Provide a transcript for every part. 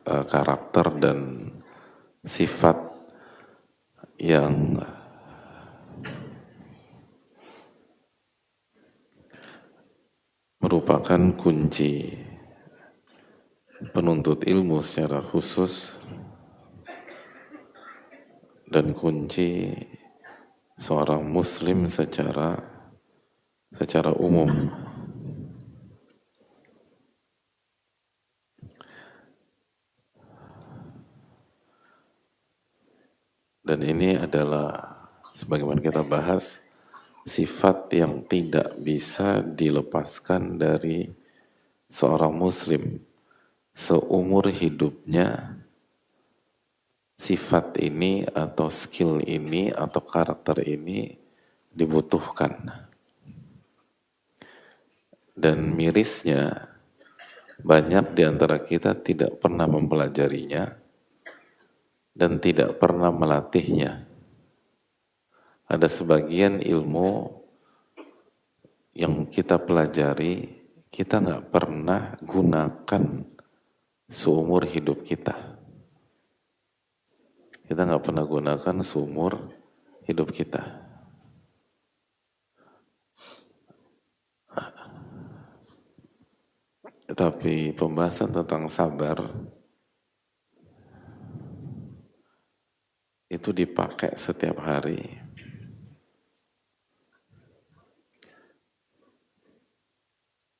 karakter dan sifat yang merupakan kunci penuntut ilmu secara khusus dan kunci seorang muslim secara umum. Dan ini adalah, sebagaimana kita bahas, sifat yang tidak bisa dilepaskan dari seorang muslim. Seumur hidupnya, sifat ini atau skill ini atau karakter ini dibutuhkan. Dan mirisnya, banyak di antara kita tidak pernah mempelajarinya dan tidak pernah melatihnya. Ada sebagian ilmu yang kita pelajari, kita nggak pernah gunakan seumur hidup kita. Kita nggak pernah gunakan seumur hidup kita. Tapi pembahasan tentang sabar itu dipakai setiap hari.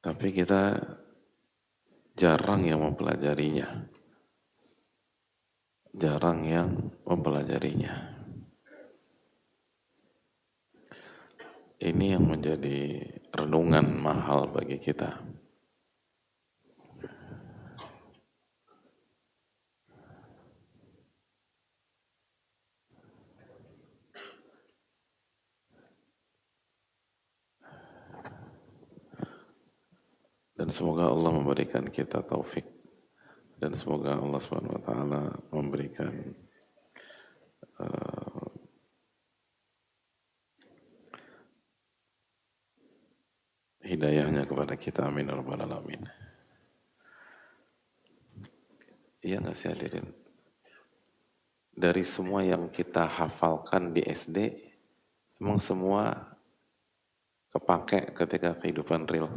Tapi kita jarang yang mempelajarinya. Jarang yang mempelajarinya. Ini yang menjadi renungan mahal bagi kita. Dan semoga Allah memberikan kita taufik. Dan semoga Allah SWT memberikan hidayahnya kepada kita. Amin ya rabbal alamin. Iya nggak sih hadirin? Dari semua yang kita hafalkan di SD, emang semua kepake ketika kehidupan real?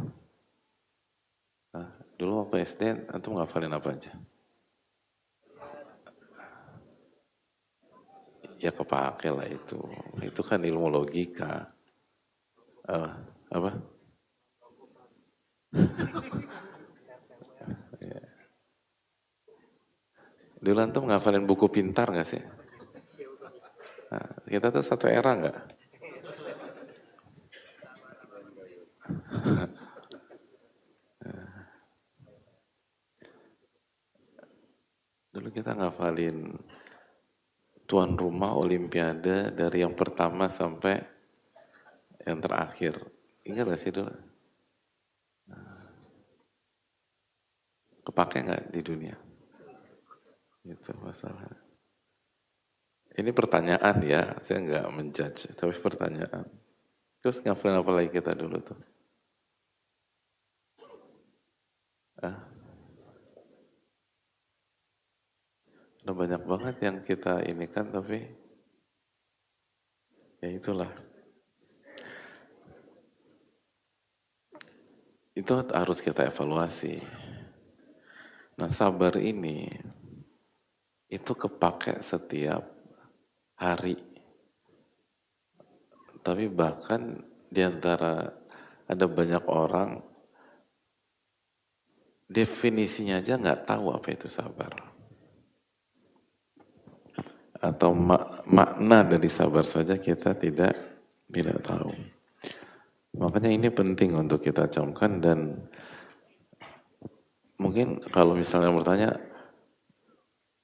Nah, dulu waktu SD, antum ngafalin apa aja? Ya kepake lah itu. Itu kan ilmu logika. Apa? Dulu antum ngafalin buku pintar gak sih? Nah, kita tuh satu era gak? Dulu kita ngafalin tuan rumah olimpiade dari yang pertama sampai yang terakhir. Ingat gak sih dulu? Kepake gak di dunia? Itu masalah. Ini pertanyaan ya, saya nggak menjudge, tapi pertanyaan. Terus ngafalin apa lagi kita dulu tuh? Ada banyak banget yang kita ini kan, tapi ya itulah. Itu harus kita evaluasi. Nah sabar ini, itu kepake setiap hari. Tapi bahkan diantara ada banyak orang, definisinya aja nggak tahu apa itu sabar. Atau makna dari sabar saja kita tidak tahu. Makanya ini penting untuk kita camkan dan mungkin kalau misalnya bertanya,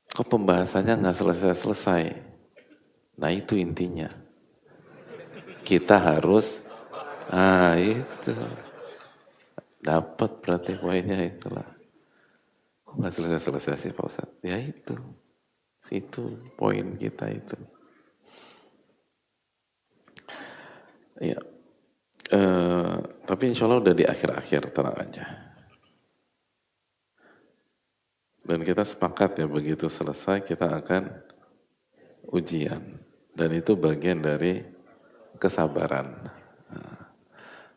kok pembahasannya nggak selesai-selesai? Nah itu intinya. Kita harus, itu. Dapat berarti poinnya itulah. Kok nggak selesai-selesai sih Pak Ustadz? Ya itu. Itu poin kita itu. Ya. Tapi insya Allah udah di akhir-akhir, tenang aja. Dan kita sepakat ya begitu selesai kita akan ujian. Dan itu bagian dari kesabaran.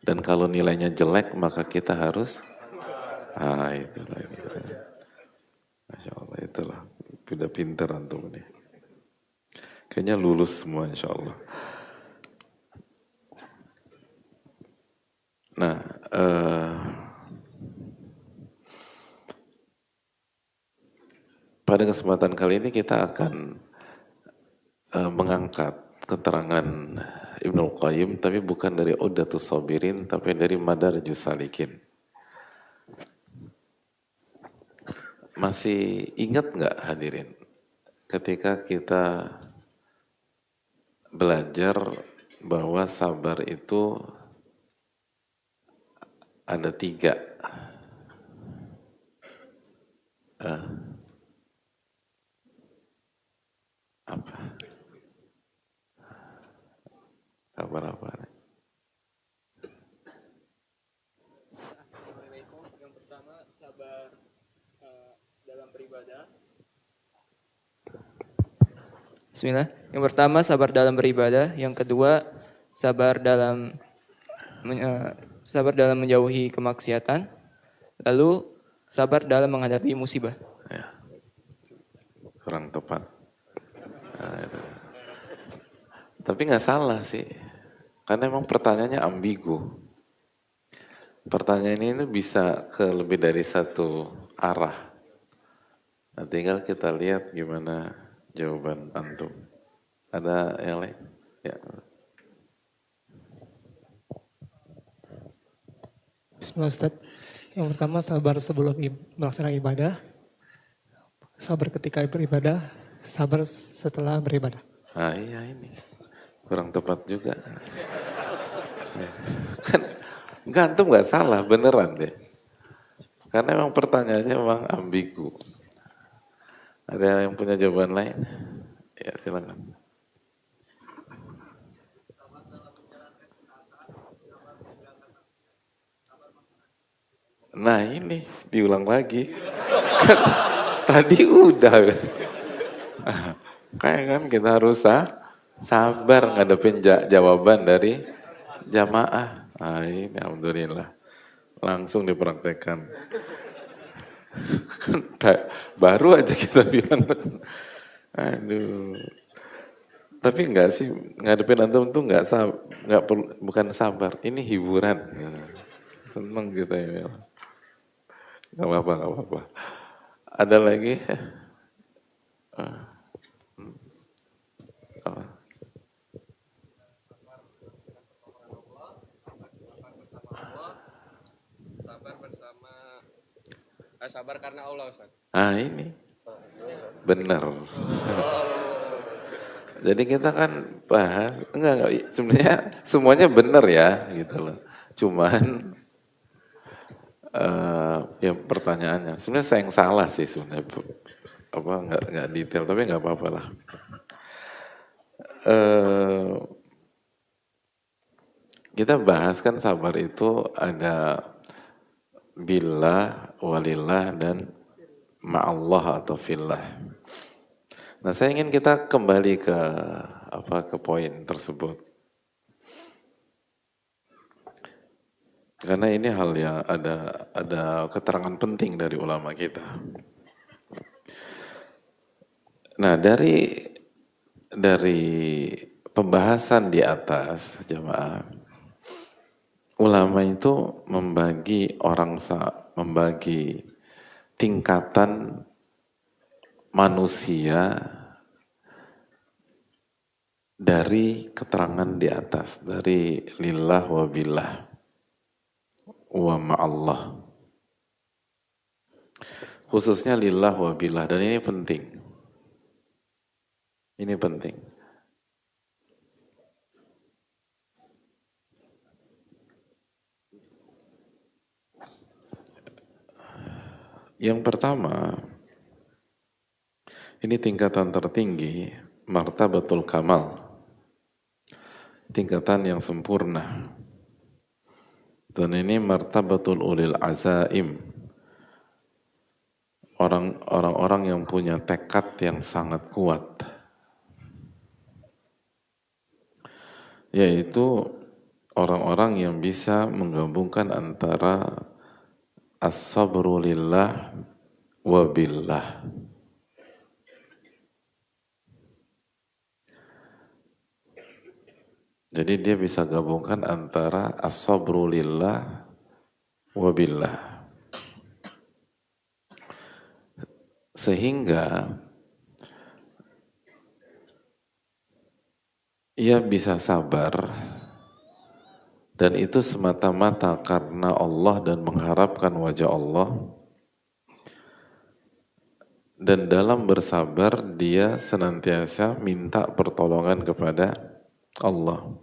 Dan kalau nilainya jelek maka kita harus, itulah. Masya Allah, itulah. Udah pinter antum nih. Kayaknya lulus semua insya Allah. Nah, pada kesempatan kali ini kita akan mengangkat keterangan Ibnul Qayyim, tapi bukan dari Uddatus Sabirin, tapi dari Madarijus Salikin. Masih ingat nggak hadirin, ketika kita belajar bahwa sabar itu ada 3. Apa? Sabar apa? Yang pertama sabar dalam beribadah. Bismillah. Yang pertama sabar dalam beribadah, yang kedua sabar dalam menjauhi kemaksiatan, lalu sabar dalam menghadapi musibah. Ya, kurang tepat. Tapi nggak salah sih, karena emang pertanyaannya ambigu. Pertanyaan ini bisa ke lebih dari satu arah. Nah, tinggal kita lihat gimana jawaban antum. Ada yang lain? Ya. Bismillah Ustaz. Yang pertama sabar sebelum melaksanakan ibadah, sabar ketika beribadah, sabar setelah beribadah. Nah iya ini, kurang tepat juga. Kan antum nggak salah, beneran deh. Karena memang pertanyaannya memang ambigu. Ada yang punya jawaban lain? Ya silakan. Nah ini diulang lagi. Tadi udah. Kayak kan kita harus sabar ngadepin jawaban dari jamaah. Nah ini alhamdulillah. Langsung dipraktekkan. Baru aja kita bilang. Aduh. Tapi enggak sih, ngadepin antum tuh enggak perlu, bukan sabar. Ini hiburan. Seneng kita ini. Gak apa-apa. Ada lagi? Sabar karena Allah, Ustaz. Ini benar. Jadi kita kan bahas, enggak, sebenarnya semuanya benar ya, gitu loh. Cuman ya pertanyaannya, sebenarnya saya yang salah sih sebenarnya, enggak detail, tapi enggak apa-apa lah. Kita bahas kan sabar itu ada billah, walillah, dan ma'allah atau fillah. Nah saya ingin kita kembali ke poin tersebut. Karena ini hal yang ada keterangan penting dari ulama kita. Nah dari pembahasan di atas jamaah, ulama itu membagi tingkatan manusia dari keterangan di atas, dari lillah wa billah wa ma'allah. Khususnya lillah wa billah, dan ini penting. Ini penting. Yang pertama, ini tingkatan tertinggi, martabatul kamal. Tingkatan yang sempurna. Dan ini martabatul ulil azaim. orang-orang yang punya tekad yang sangat kuat, yaitu orang-orang yang bisa menggabungkan antara as-sabru lillah wa billah. Jadi dia bisa gabungkan antara as-sabru lillah wa billah. Sehingga ia bisa sabar, dan itu semata-mata karena Allah dan mengharapkan wajah Allah. Dan dalam bersabar dia senantiasa minta pertolongan kepada Allah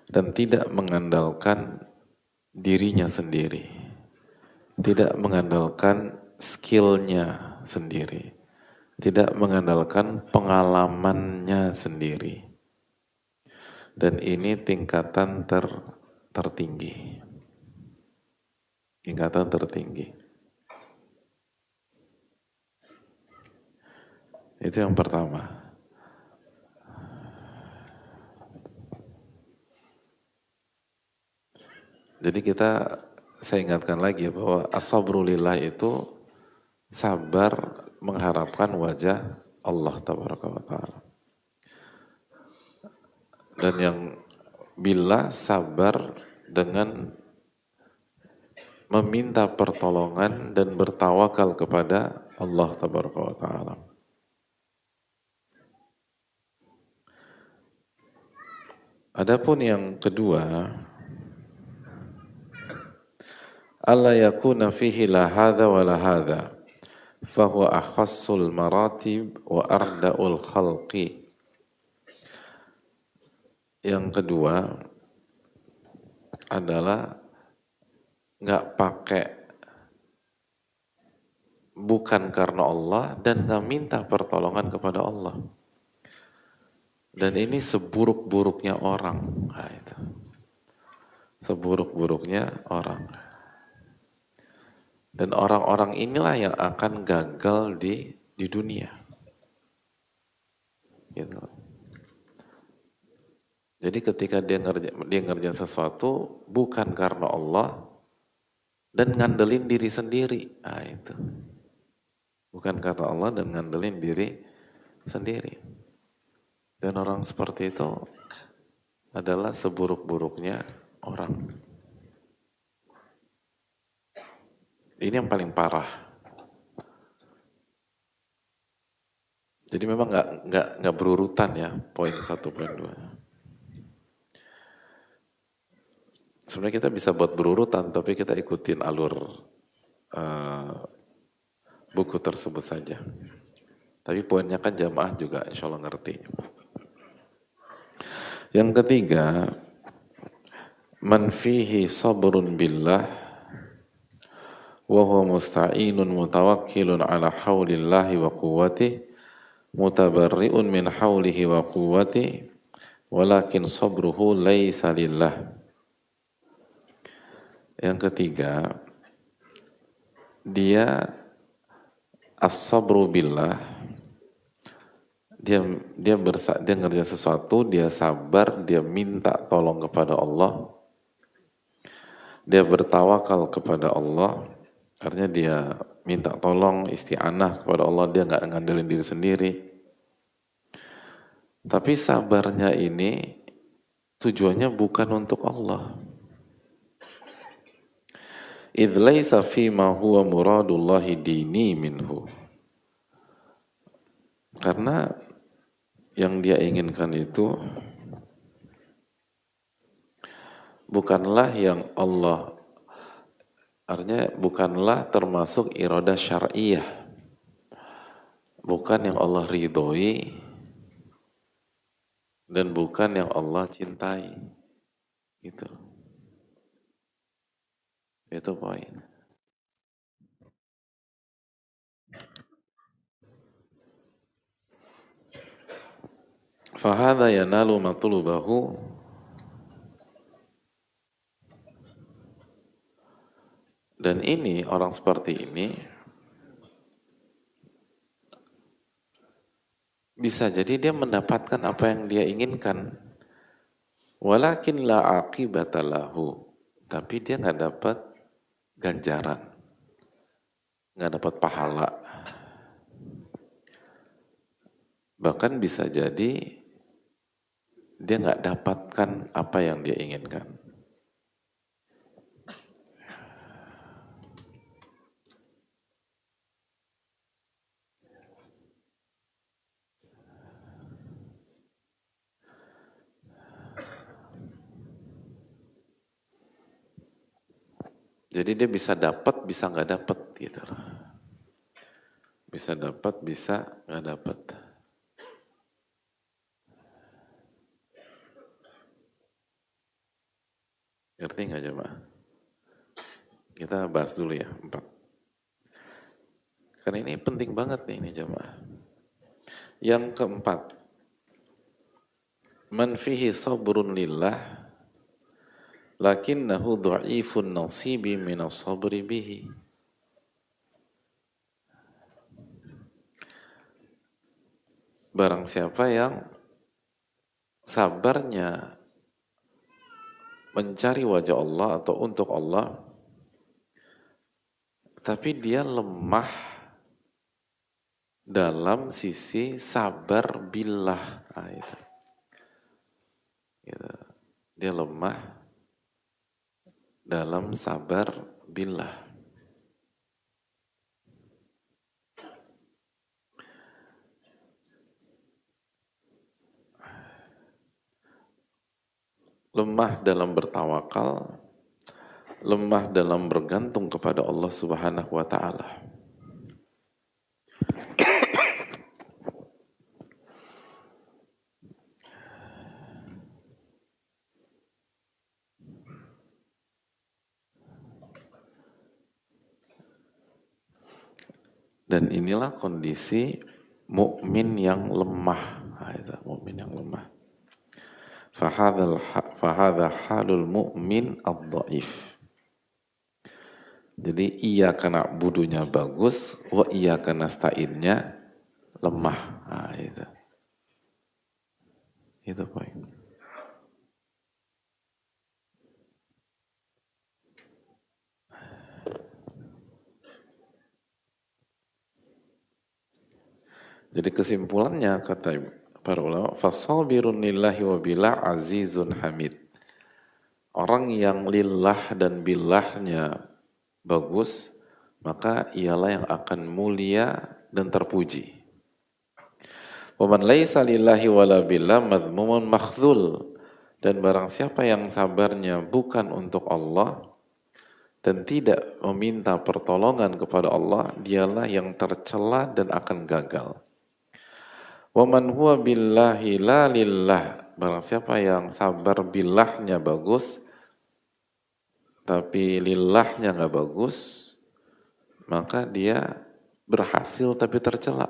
dan tidak mengandalkan dirinya sendiri, tidak mengandalkan skillnya sendiri, tidak mengandalkan pengalamannya sendiri. Dan ini tingkatan tertinggi. Tingkatan tertinggi. Itu yang pertama. Jadi saya ingatkan lagi bahwa as-sabru lillah itu sabar mengharapkan wajah Allah tabaraka wa ta'ala. Dan yang bila sabar dengan meminta pertolongan dan bertawakal kepada Allah tabaraka wa ta'ala. Adapun yang kedua, alla yakuna fihi la hadha wa la hadha fahuwa akhassul maratib wa arda'ul khalqi. Yang kedua adalah nggak pakai bukan karena Allah dan nggak minta pertolongan kepada Allah. Dan ini seburuk-buruknya orang. Nah, itu. Seburuk-buruknya orang. Dan orang-orang inilah yang akan gagal di dunia. Gitu. Jadi ketika dia ngerjain sesuatu bukan karena Allah dan ngandelin diri sendiri. Nah, itu. Bukan karena Allah dan ngandelin diri sendiri. Dan orang seperti itu adalah seburuk-buruknya orang. Ini yang paling parah. Jadi memang nggak berurutan ya poin 1, poin 2. Sebenarnya kita bisa buat berurutan, tapi kita ikutin alur buku tersebut saja. Tapi poinnya kan jamaah juga insya Allah ngerti. Yang ketiga, man fihi sabrun billah wa huwa musta'inun mutawakkilun ala haulillahi wa quwwatihi mutabarri'un min haulihi wa quwwatihi walakin sabruhu laysa lillah. Yang ketiga, dia as-sabru billah. Dia ngerjain sesuatu, dia sabar, dia minta tolong kepada Allah, dia bertawakal kepada Allah, artinya dia minta tolong, isti'anah kepada Allah, dia nggak ngandelin diri sendiri. Tapi sabarnya ini tujuannya bukan untuk Allah. Idh laysa fima huwa muradullahi dini minhu. Karena yang dia inginkan itu bukanlah yang Allah, artinya bukanlah termasuk iradah syar'iyah, bukan yang Allah ridhoi dan bukan yang Allah cintai. Gitu. Itu poin. Fahadha yanalu matlubahu, dan ini orang seperti ini Bisa jadi dia mendapatkan apa yang dia inginkan. Walakin la aqibata lahu. Tapi dia nggak dapat ganjaran, nggak dapat pahala. Bahkan bisa jadi dia nggak dapatkan apa yang dia inginkan. Jadi dia bisa dapat, bisa nggak dapat gitu loh. Bisa dapat, bisa nggak dapat. Ngerti nggak jemaah? Kita bahas dulu ya, 4. Karena ini penting banget nih ini jemaah. Yang keempat, man fihi sabrun lillah lakinnahu dha'ifun nasibi minas sabri bihi. Barang siapa yang sabarnya mencari wajah Allah atau untuk Allah, tapi dia lemah dalam sisi sabar billah. Nah, itu. Gitu. Dia lemah dalam sabar billah. Lemah dalam bertawakal, lemah dalam bergantung kepada Allah Subhanahu wa taala. Dan inilah kondisi mukmin yang lemah. Nah, itu mukmin yang lemah. Fahadha halul mu'min ad-dhaif. Jadi iya kena budunya bagus, wa iya kena sta'innya lemah. Nah, itu. Itu poin. Jadi kesimpulannya kata para ulama, fasabirun lillahi wa billah azizun hamid. Orang yang lillah dan billahnya bagus, maka ialah yang akan mulia dan terpuji. Waman laisa lillahi wala billah madmumun makhdhul. Dan barang siapa yang sabarnya bukan untuk Allah dan tidak meminta pertolongan kepada Allah, dialah yang tercela dan akan gagal. Waman huwa billahi la lillah. Barang siapa yang sabar billahnya bagus, tapi lillahnya nggak bagus, maka dia berhasil tapi tercela.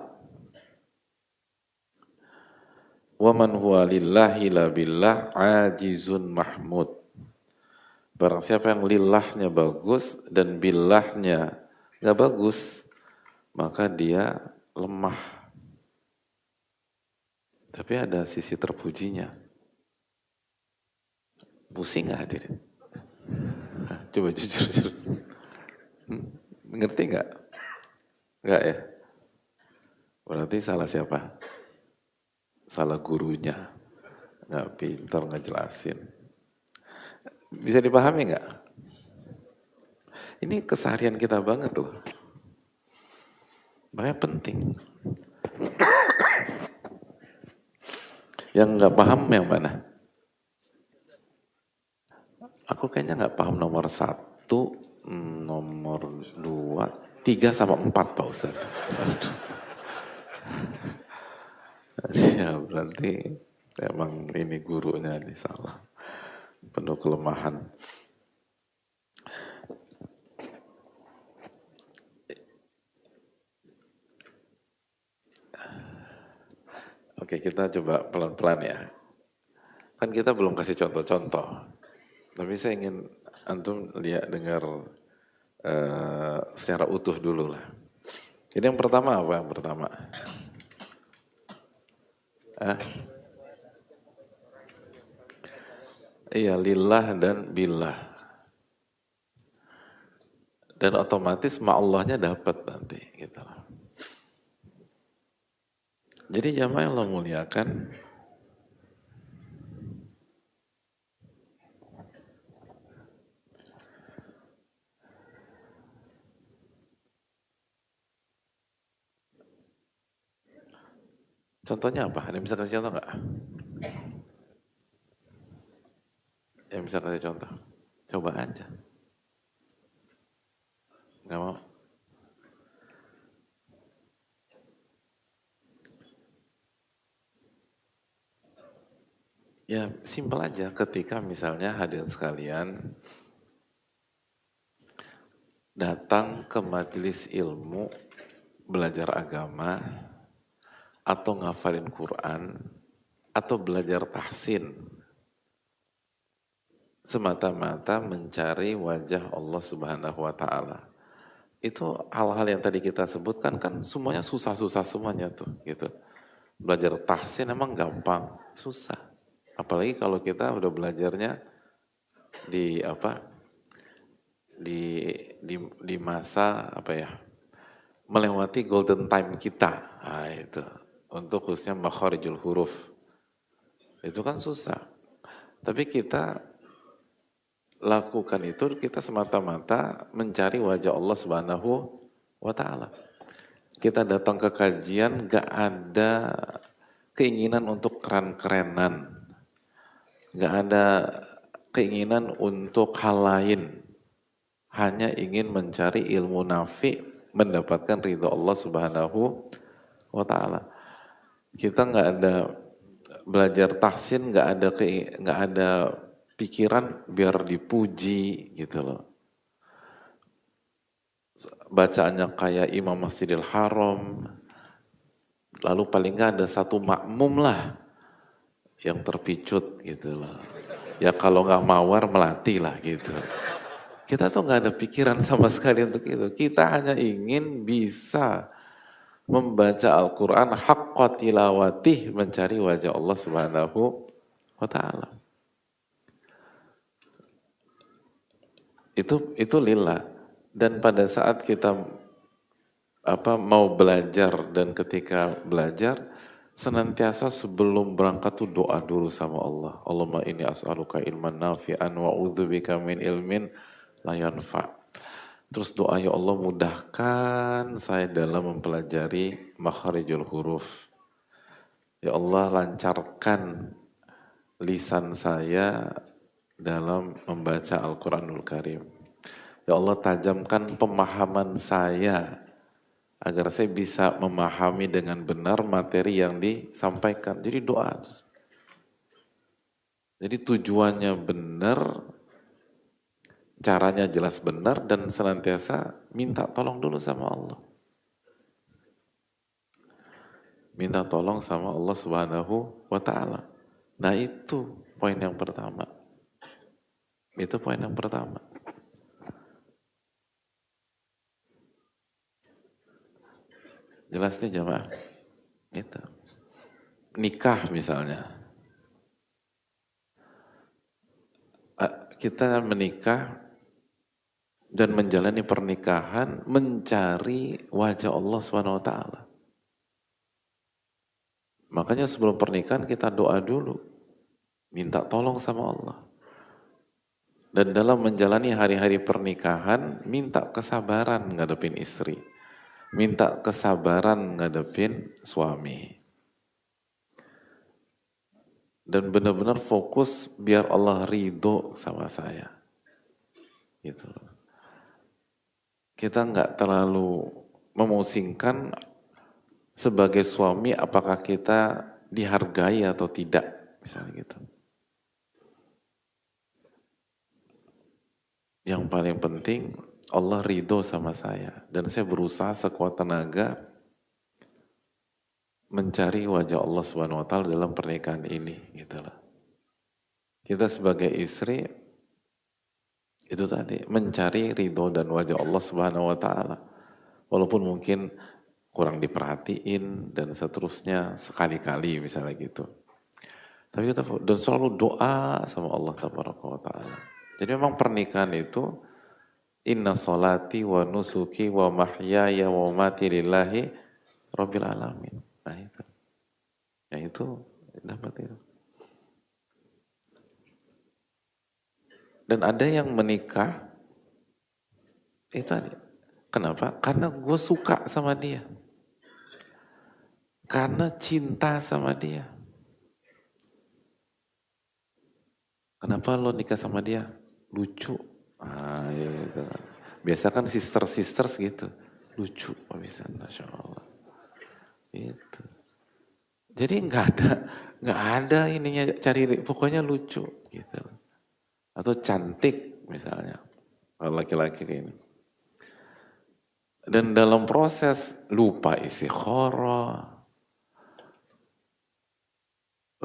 Waman huwa lillahi la billah ajizun mahmud. Barang siapa yang lillahnya bagus dan billahnya nggak bagus, maka dia lemah. Tapi ada sisi terpujinya. Pusing nggak hadirin? Coba jujur. Ngerti nggak? Nggak ya? Berarti salah siapa? Salah gurunya. Nggak pintar ngejelasin. Bisa dipahami nggak? Ini keseharian kita banget loh. Makanya penting. Yang nggak paham yang mana? Aku kayaknya nggak paham nomor 1, nomor 2, 3 sama 4 Pak Ustadz. Ya berarti emang ini gurunya nih salah. Penuh kelemahan. Oke, kita coba pelan-pelan ya. Kan kita belum kasih contoh-contoh. Tapi saya ingin antum lihat dengar secara utuh dulu lah. Jadi yang pertama apa yang pertama? Ah, iya, lillah dan billah. Dan otomatis ma'allahnya dapat nanti gitu loh. Jadi jamaah yang Allah muliakan, contohnya apa? Ada yang bisa kasih contoh nggak? Yang bisa kasih contoh? Coba aja. Nggak mau? Ya simpel aja ketika misalnya hadirin sekalian datang ke majelis ilmu belajar agama atau ngafalin Quran atau belajar tahsin semata-mata mencari wajah Allah Subhanahu wa taala. Itu hal-hal yang tadi kita sebutkan kan semuanya susah-susah semuanya tuh gitu. Belajar tahsin emang gampang, susah. Apalagi kalau kita udah belajarnya di apa? Di masa apa ya? Melewati golden time kita. Nah, itu. Untuk khususnya makharijul huruf. Itu kan susah. Tapi kita lakukan itu kita semata-mata mencari wajah Allah Subhanahu wa taala. Kita datang ke kajian gak ada keinginan untuk keren-kerenan. Gak ada keinginan untuk hal lain. Hanya ingin mencari ilmu nafi, mendapatkan ridho Allah Subhanahu wa taala. Kita nggak ada belajar tahsin, nggak ada pikiran biar dipuji gitu loh. Bacaannya kayak Imam Masjidil Haram, lalu paling nggak ada satu makmum lah yang terpicut gitu loh. Ya kalau nggak mawar melati lah gitu. Kita tuh nggak ada pikiran sama sekali untuk itu. Kita hanya ingin bisa membaca Al-Quran haqqa tilawatih, mencari wajah Allah Subhanahu wa ta'ala. Itu lillah. Dan pada saat kita mau belajar dan ketika belajar senantiasa sebelum berangkat tuh doa dulu sama Allah. Allahumma inni as'aluka ilman nafi'an wa a'udzubika min ilmin la yanfa'. Terus doa, ya Allah mudahkan saya dalam mempelajari makharijul huruf. Ya Allah lancarkan lisan saya dalam membaca Al-Quranul Karim. Ya Allah tajamkan pemahaman saya agar saya bisa memahami dengan benar materi yang disampaikan. Jadi doa. Jadi tujuannya benar, caranya jelas benar dan senantiasa minta tolong dulu sama Allah. Minta tolong sama Allah Subhanahu wa ta'ala. Nah itu poin yang pertama. Itu poin yang pertama. Jelas nih jamaah? Itu. Nikah misalnya. Kita menikah dan menjalani pernikahan mencari wajah Allah Subhanahu wa ta'ala. Makanya sebelum pernikahan kita doa dulu. Minta tolong sama Allah. Dan dalam menjalani hari-hari pernikahan, minta kesabaran ngadepin istri. Minta kesabaran ngadepin suami. Dan benar-benar fokus biar Allah ridho sama saya. Gitu. Kita nggak terlalu memusingkan sebagai suami apakah kita dihargai atau tidak, misalnya gitu. Yang paling penting Allah ridho sama saya dan saya berusaha sekuat tenaga mencari wajah Allah Subhanahu wa taala dalam pernikahan ini, gitu loh. Kita sebagai istri itu tadi mencari ridho dan wajah Allah Subhanahu wa taala. Walaupun mungkin kurang diperhatiin dan seterusnya sekali-kali misalnya gitu. Tapi kita dan selalu doa sama Allah Taala. Jadi memang pernikahan itu inna solati wa nusuki wa mahyaya wa mati lillahi rabbil alamin. Nah itu. Ya itu dapat itu. Dan ada yang menikah itu kenapa? Karena gue suka sama dia. Karena cinta sama dia. Kenapa lo nikah sama dia? Lucu. Ah, ya, gitu. Biasa kan sisters gitu. Lucu, bisa, Masya Allah. Gitu. Jadi nggak ada ininya cari, pokoknya lucu gitu. Atau cantik misalnya, kalau laki-laki kayak ini. Dan dalam proses lupa istikharah,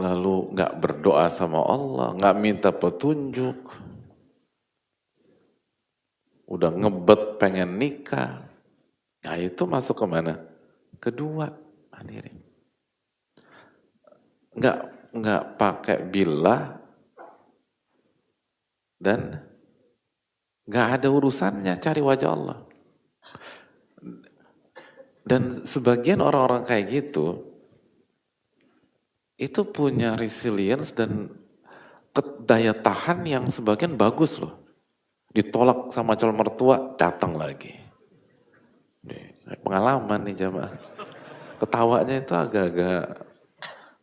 lalu nggak berdoa sama Allah, nggak minta petunjuk, udah ngebet pengen nikah, nah itu masuk ke mana? Kedua, hadirin. Nggak pakai billah dan nggak ada urusannya cari wajah Allah. Dan sebagian orang-orang kayak gitu itu punya resilience dan daya tahan yang sebagian bagus loh. Ditolak sama calon mertua, datang lagi. Pengalaman nih jamaah. Ketawanya itu agak-agak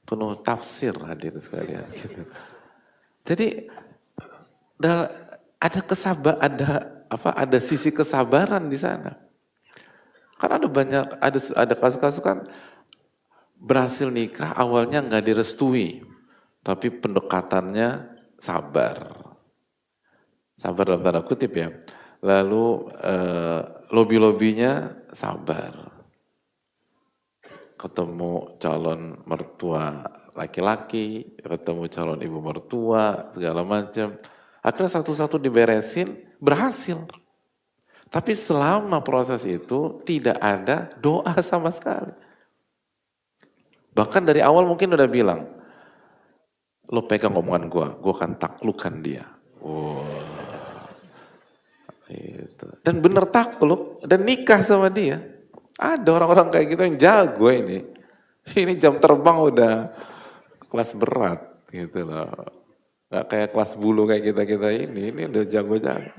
penuh tafsir hadirin sekalian. Gitu. Jadi ada sisi kesabaran di sana. Kan ada banyak, ada kasus-kasus kan berhasil nikah awalnya nggak direstui, tapi pendekatannya sabar. Sabar dalam tanda kutip ya. Lalu lobi-lobinya sabar. Ketemu calon mertua laki-laki, ketemu calon ibu mertua, segala macam. Akhirnya satu-satu diberesin, berhasil. Tapi selama proses itu tidak ada doa sama sekali. Bahkan dari awal mungkin udah bilang, lo pegang omongan gue akan taklukkan dia. Gitu. Dan bener takluk dan nikah sama dia. Ada orang-orang kayak gitu yang jago ini. Ini jam terbang udah kelas berat gitu loh. Gak kayak kelas bulu kayak kita ini udah jago-jago.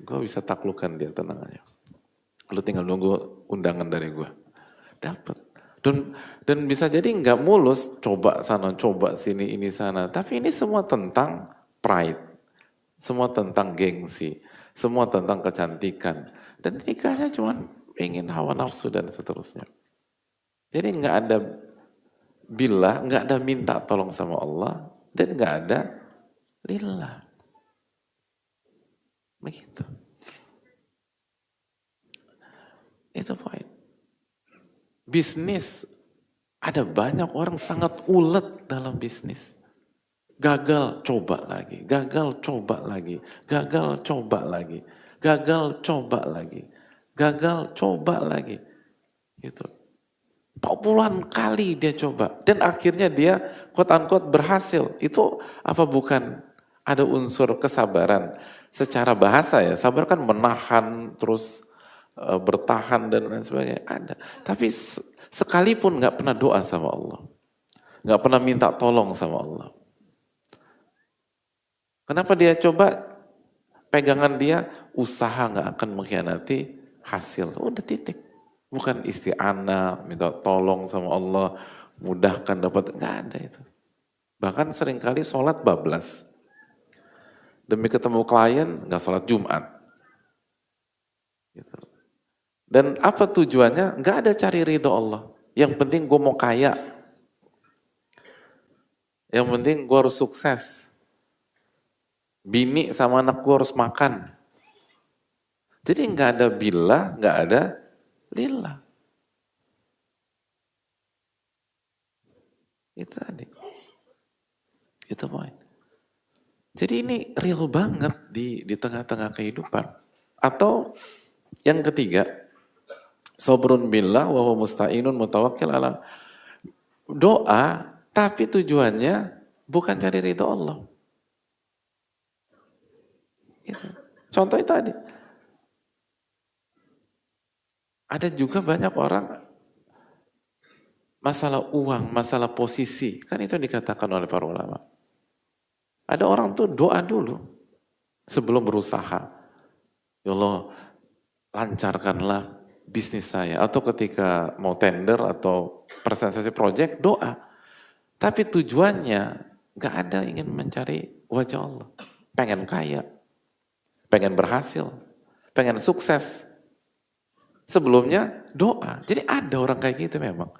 Gue bisa taklukkan dia, tenang aja. Lu tinggal nunggu undangan dari gue. Dapat. Dan bisa jadi nggak mulus, coba sana, coba sini, ini sana. Tapi ini semua tentang pride. Semua tentang gengsi. Semua tentang kecantikan. Dan nikahnya cuma ingin hawa nafsu dan seterusnya. Jadi nggak ada billah, nggak ada minta tolong sama Allah. Dan nggak ada lillah. Begitu. Itu poin. Bisnis, ada banyak orang sangat ulet dalam bisnis. Gagal, coba lagi. Gagal, coba lagi. Gagal, coba lagi. Gagal, coba lagi. Gagal, coba lagi. Gitu. Puluhan kali dia coba. Dan akhirnya dia quote-unquote berhasil. Itu apa bukan ada unsur kesabaran? Secara bahasa ya, sabar kan menahan terus bertahan dan lain sebagainya. Ada. Tapi sekalipun nggak pernah doa sama Allah. Nggak pernah minta tolong sama Allah. Kenapa dia coba? Pegangan dia, usaha nggak akan mengkhianati hasil. Udah titik. Bukan isti'anah, minta tolong sama Allah, mudahkan dapat, nggak ada itu. Bahkan seringkali sholat bablas. Demi ketemu klien, nggak sholat Jumat. Gitu. Dan apa tujuannya? Nggak ada cari ridho Allah. Yang penting gue mau kaya. Yang penting gue harus sukses. Bini sama anak gue harus makan. Jadi nggak ada billah, nggak ada lillah. Itu tadi. Itu poin. Jadi ini real banget di tengah-tengah kehidupan. Atau yang ketiga, Sobrun billah wa huwa musta'inun mutawakkil ala. Doa, tapi tujuannya bukan cari ridho Allah. Gitu. Contoh itu tadi. Ada juga banyak orang masalah uang, masalah posisi. Kan itu yang dikatakan oleh para ulama. Ada orang tuh doa dulu sebelum berusaha. Ya Allah, lancarkanlah bisnis saya. Atau ketika mau tender atau presentasi project, doa. Tapi tujuannya gak ada ingin mencari wajah Allah. Pengen kaya, pengen berhasil, pengen sukses. Sebelumnya doa. Jadi ada orang kayak gitu memang.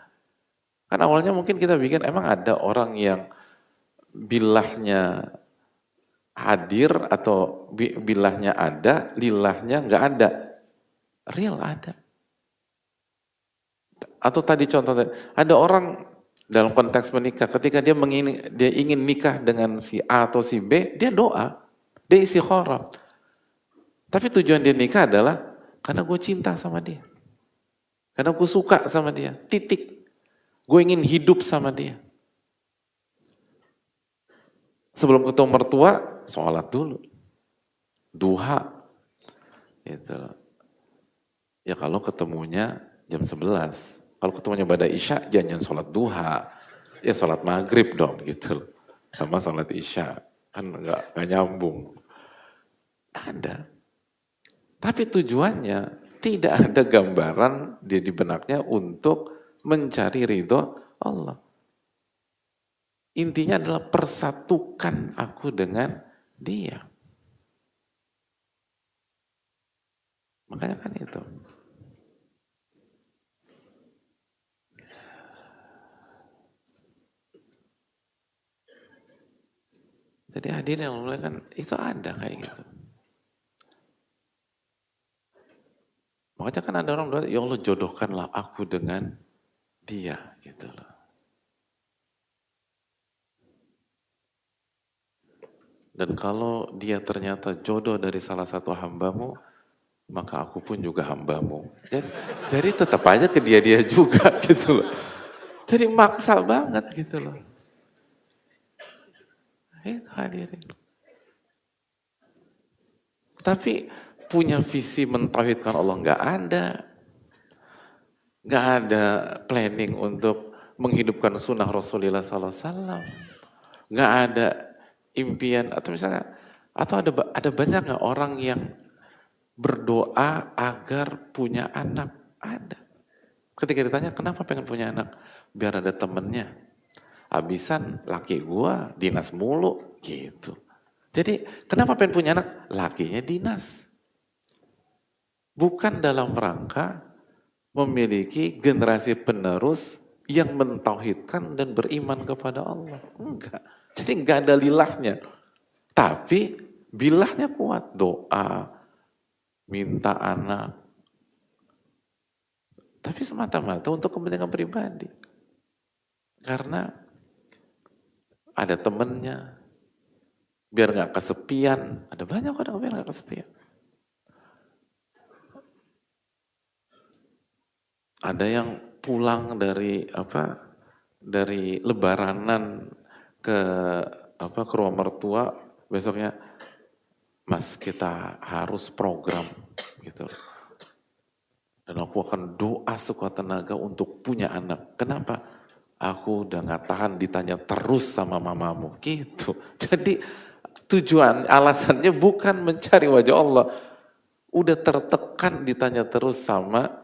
Kan awalnya mungkin kita bikin emang ada orang yang bilahnya hadir atau bilahnya ada, lilahnya nggak ada. Real ada. Atau tadi contoh, ada orang dalam konteks menikah, ketika dia ingin nikah dengan si A atau si B, dia doa, dia istikharah. Tapi tujuan dia nikah adalah karena gue cinta sama dia. Karena gue suka sama dia. Titik. Gue ingin hidup sama dia. Sebelum ketemu mertua, sholat dulu. Duha. Gitu. Ya kalau ketemunya jam 11. Kalau ketemunya pada isya, jangan sholat duha. Ya sholat maghrib dong gitu. Sama sholat isya. Kan nggak nyambung. Ada. Tapi tujuannya tidak ada gambaran dia di benaknya untuk mencari ridho Allah. Intinya adalah persatukan aku dengan dia. Makanya kan itu. Jadi hadirin yang mulai kan itu ada kayak gitu. Makanya kan ada orang doa, ya Allah jodohkanlah aku dengan dia gitu loh. Dan kalau dia ternyata jodoh dari salah satu hambamu, maka aku pun juga hambamu. Jadi tetap aja ke dia juga gitu loh. Jadi maksa banget gitu loh. Itu hadirin. Tapi punya visi mentauhidkan Allah nggak ada. Nggak ada planning untuk menghidupkan sunnah Rasulullah SAW. Nggak ada impian atau misalnya atau ada banyak nggak orang yang berdoa agar punya anak? Ada. Ketika ditanya kenapa pengen punya anak, biar ada temennya. Habisan laki gua dinas mulu gitu. Jadi kenapa pengen punya anak? Lakinya dinas. Bukan dalam rangka memiliki generasi penerus yang mentauhidkan dan beriman kepada Allah. Enggak. Jadi enggak ada lilahnya. Tapi bilahnya kuat. Doa, minta anak. Tapi semata-mata untuk kepentingan pribadi. Karena ada temennya. Biar gak kesepian. Ada banyak orang biar gak kesepian. Ada yang pulang dari lebaranan ke ke rumah mertua, besoknya Mas kita harus program gitu. Dan aku akan doa sekuat tenaga untuk punya anak. Kenapa? Aku udah gak tahan ditanya terus sama mamamu gitu. Jadi tujuan alasannya bukan mencari wajah Allah. Udah tertekan ditanya terus sama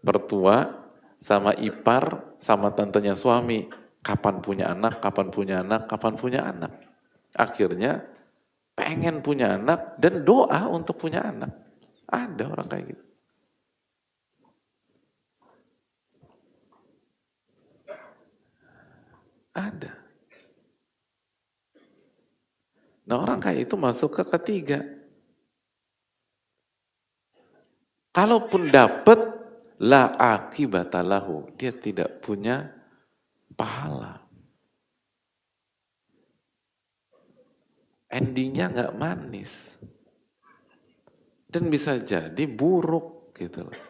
mertua, sama ipar, sama tantenya suami. Kapan punya anak, kapan punya anak, kapan punya anak. Akhirnya pengen punya anak dan doa untuk punya anak. Ada orang kayak gitu. Ada. Nah orang kayak itu masuk ke ketiga. Kalaupun dapat la akibatalahu, dia tidak punya pahala. Endingnya nggak manis. Dan bisa jadi buruk gitu loh.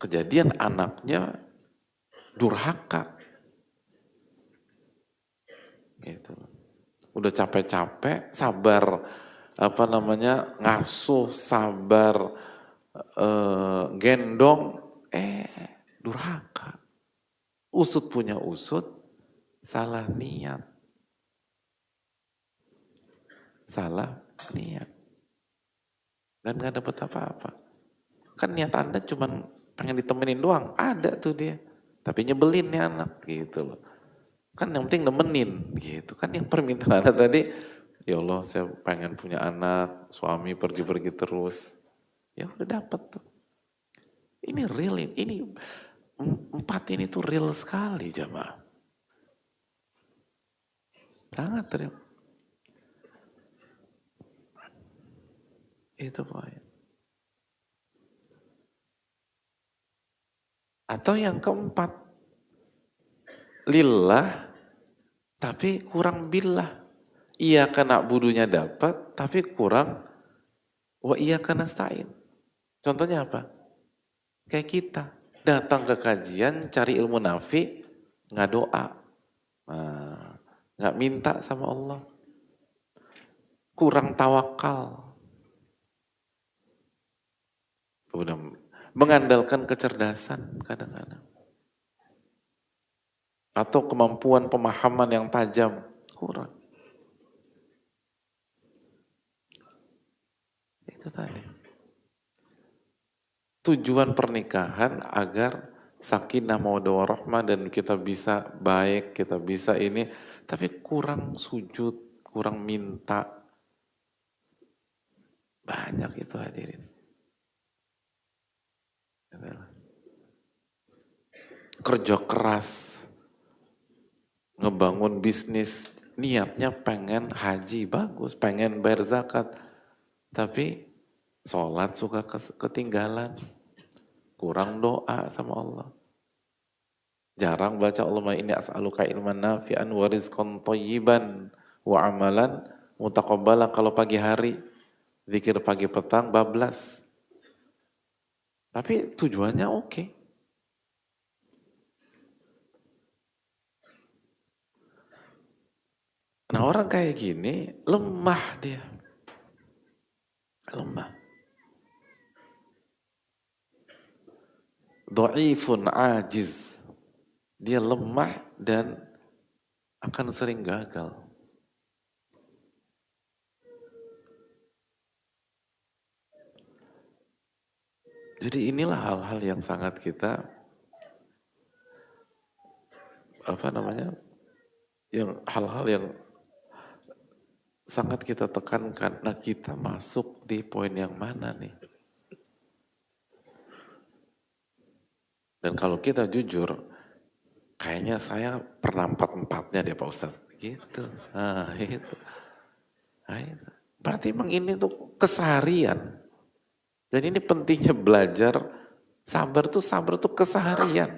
kejadian anaknya durhaka. Gitu. Udah capek-capek, sabar ngasuh, sabar gendong, durhaka. Usut punya usut, salah niat. Salah niat. Dan gak dapet apa-apa. Kan niat Anda cuman pengen ditemenin doang, ada tuh dia. Tapi nyebelin nih anak, gitu loh. Kan yang penting nemenin, gitu. Kan yang permintaan Anda tadi, ya Allah saya pengen punya anak, suami pergi-pergi terus. Ya udah dapet tuh. Ini real, ini 4 ini tuh real sekali jamaah. Sangat real. Itu poin. Atau yang keempat, lillah tapi kurang billah. Iya kena budunya dapat tapi kurang wa iya kena stain. Contohnya apa? Kayak kita datang ke kajian cari ilmu nafi, nggak doa, nggak minta sama Allah, kurang tawakal, udah mengandalkan kecerdasan kadang-kadang. Atau kemampuan pemahaman yang tajam, kurang. Itu tadi. Tujuan pernikahan agar sakinah mawaddah warahmah dan kita bisa baik, kita bisa ini, tapi kurang sujud, kurang minta. Banyak itu hadirin. Kerja keras, ngebangun bisnis, niatnya pengen haji bagus, pengen bayar zakat, tapi sholat suka ketinggalan, kurang doa sama Allah. Jarang baca Allahumma inni as'aluka ilman nafi'an wa rizqan thayyiban wa amalan mutaqabbalan kalau pagi hari, zikir pagi petang bablas. Tapi tujuannya oke. Nah orang kayak gini lemah dia. Lemah. Dhaifun ajiz. Dia lemah dan akan sering gagal. Jadi inilah hal-hal yang sangat kita yang hal-hal yang sangat kita tekankan. Nah kita masuk di poin yang mana nih? Dan kalau kita jujur, kayaknya saya pernah 4-4-nya deh Pak Ustadz. Gitu. Nah, itu. Berarti emang ini tuh keseharian. Dan ini pentingnya belajar, sabar tuh keseharian.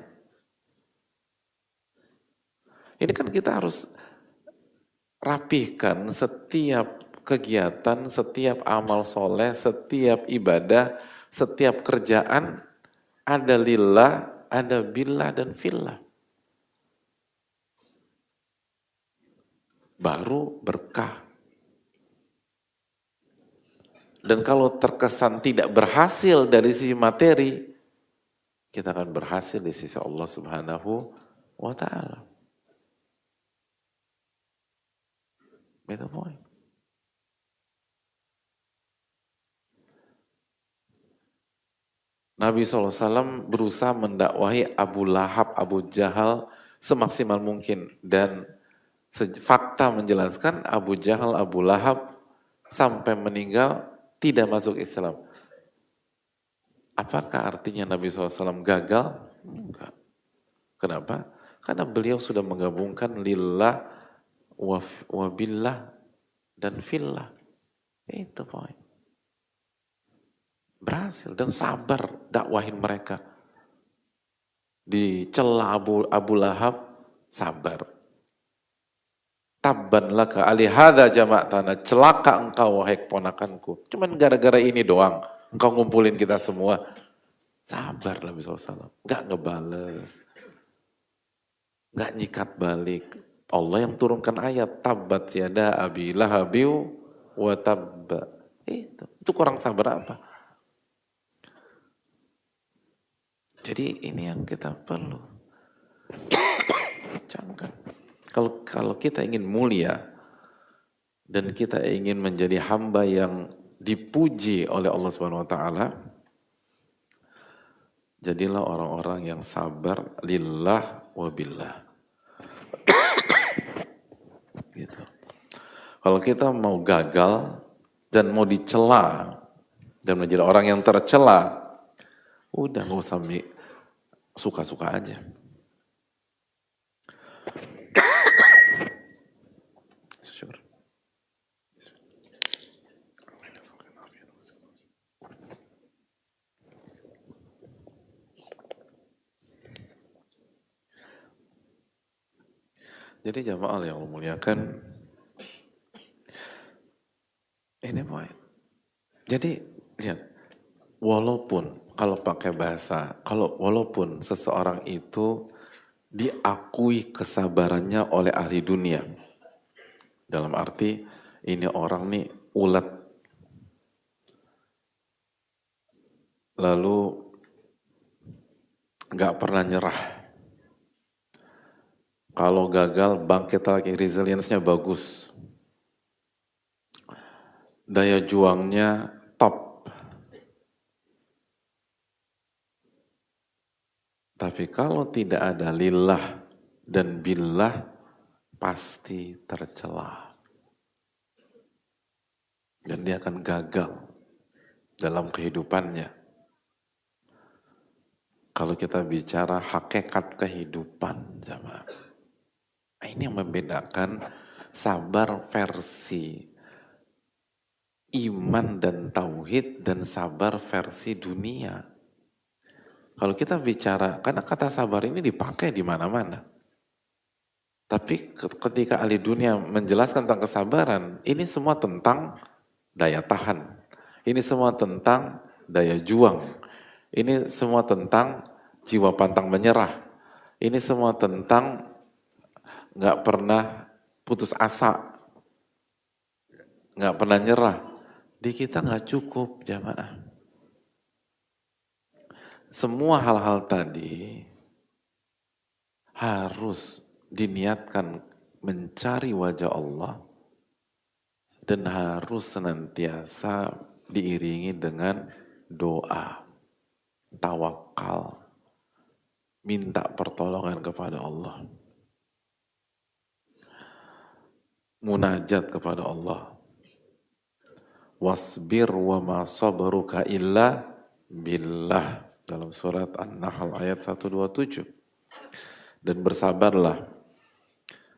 Ini kan kita harus rapihkan setiap kegiatan, setiap amal soleh, setiap ibadah, setiap kerjaan, ada lillah, ada billah dan fillah. Baru berkah. Dan kalau terkesan tidak berhasil dari sisi materi, kita akan berhasil di sisi Allah Subhanahu wa Ta'ala. Itu poin. Nabi SAW berusaha mendakwahi Abu Lahab, Abu Jahal semaksimal mungkin. Dan fakta menjelaskan Abu Jahal, Abu Lahab sampai meninggal tidak masuk Islam. Apakah artinya Nabi SAW gagal? Enggak. Kenapa? Karena beliau sudah menggabungkan lillah, wabillah, dan fillah. Itu poin. Berhasil dan sabar dakwahin mereka. Dicela Abu Lahab, sabar. Tabban laka alihada jama'tana, celaka engkau wahai keponakanku. Cuman gara-gara ini doang, engkau ngumpulin kita semua. Sabar Nabi SAW. Nggak ngebales. Nggak nyikat balik. Allah yang turunkan ayat. Tabbat yada abi lahabiu wa tabba. Itu kurang sabar apa? Jadi ini yang kita perlu. Jangan. Kalau kita ingin mulia dan kita ingin menjadi hamba yang dipuji oleh Allah Subhanahu wa taala, jadilah orang-orang yang sabar lillah wa billah. Gitu. Kalau kita mau gagal dan mau dicela dan menjadi orang yang tercela, udah nggak usah suka-suka aja. Jadi jamaah yang memuliakan, ini poin. Jadi lihat, walaupun kalau pakai bahasa, walaupun seseorang itu diakui kesabarannya oleh ahli dunia, dalam arti ini orang nih ulet, lalu nggak pernah nyerah. Kalau gagal bangkit lagi, resilience-nya bagus. Daya juangnya top. Tapi kalau tidak ada lillah dan billah, pasti tercela. Dan dia akan gagal dalam kehidupannya. Kalau kita bicara hakikat kehidupan, jamaah. Ini yang membedakan sabar versi iman dan tauhid dan sabar versi dunia. Kalau kita bicara, karena kata sabar ini dipakai di mana-mana. Tapi ketika ahli dunia menjelaskan tentang kesabaran, ini semua tentang daya tahan. Ini semua tentang daya juang. Ini semua tentang jiwa pantang menyerah. Ini semua tentang nggak pernah putus asa, nggak pernah nyerah. Di kita nggak cukup, jamaah. Semua hal-hal tadi harus diniatkan mencari wajah Allah dan harus senantiasa diiringi dengan doa, tawakal, minta pertolongan kepada Allah. Munajat kepada Allah. Wasbir wa ma sabruka illa billah. Dalam surat An-Nahl ayat 127. Dan bersabarlah.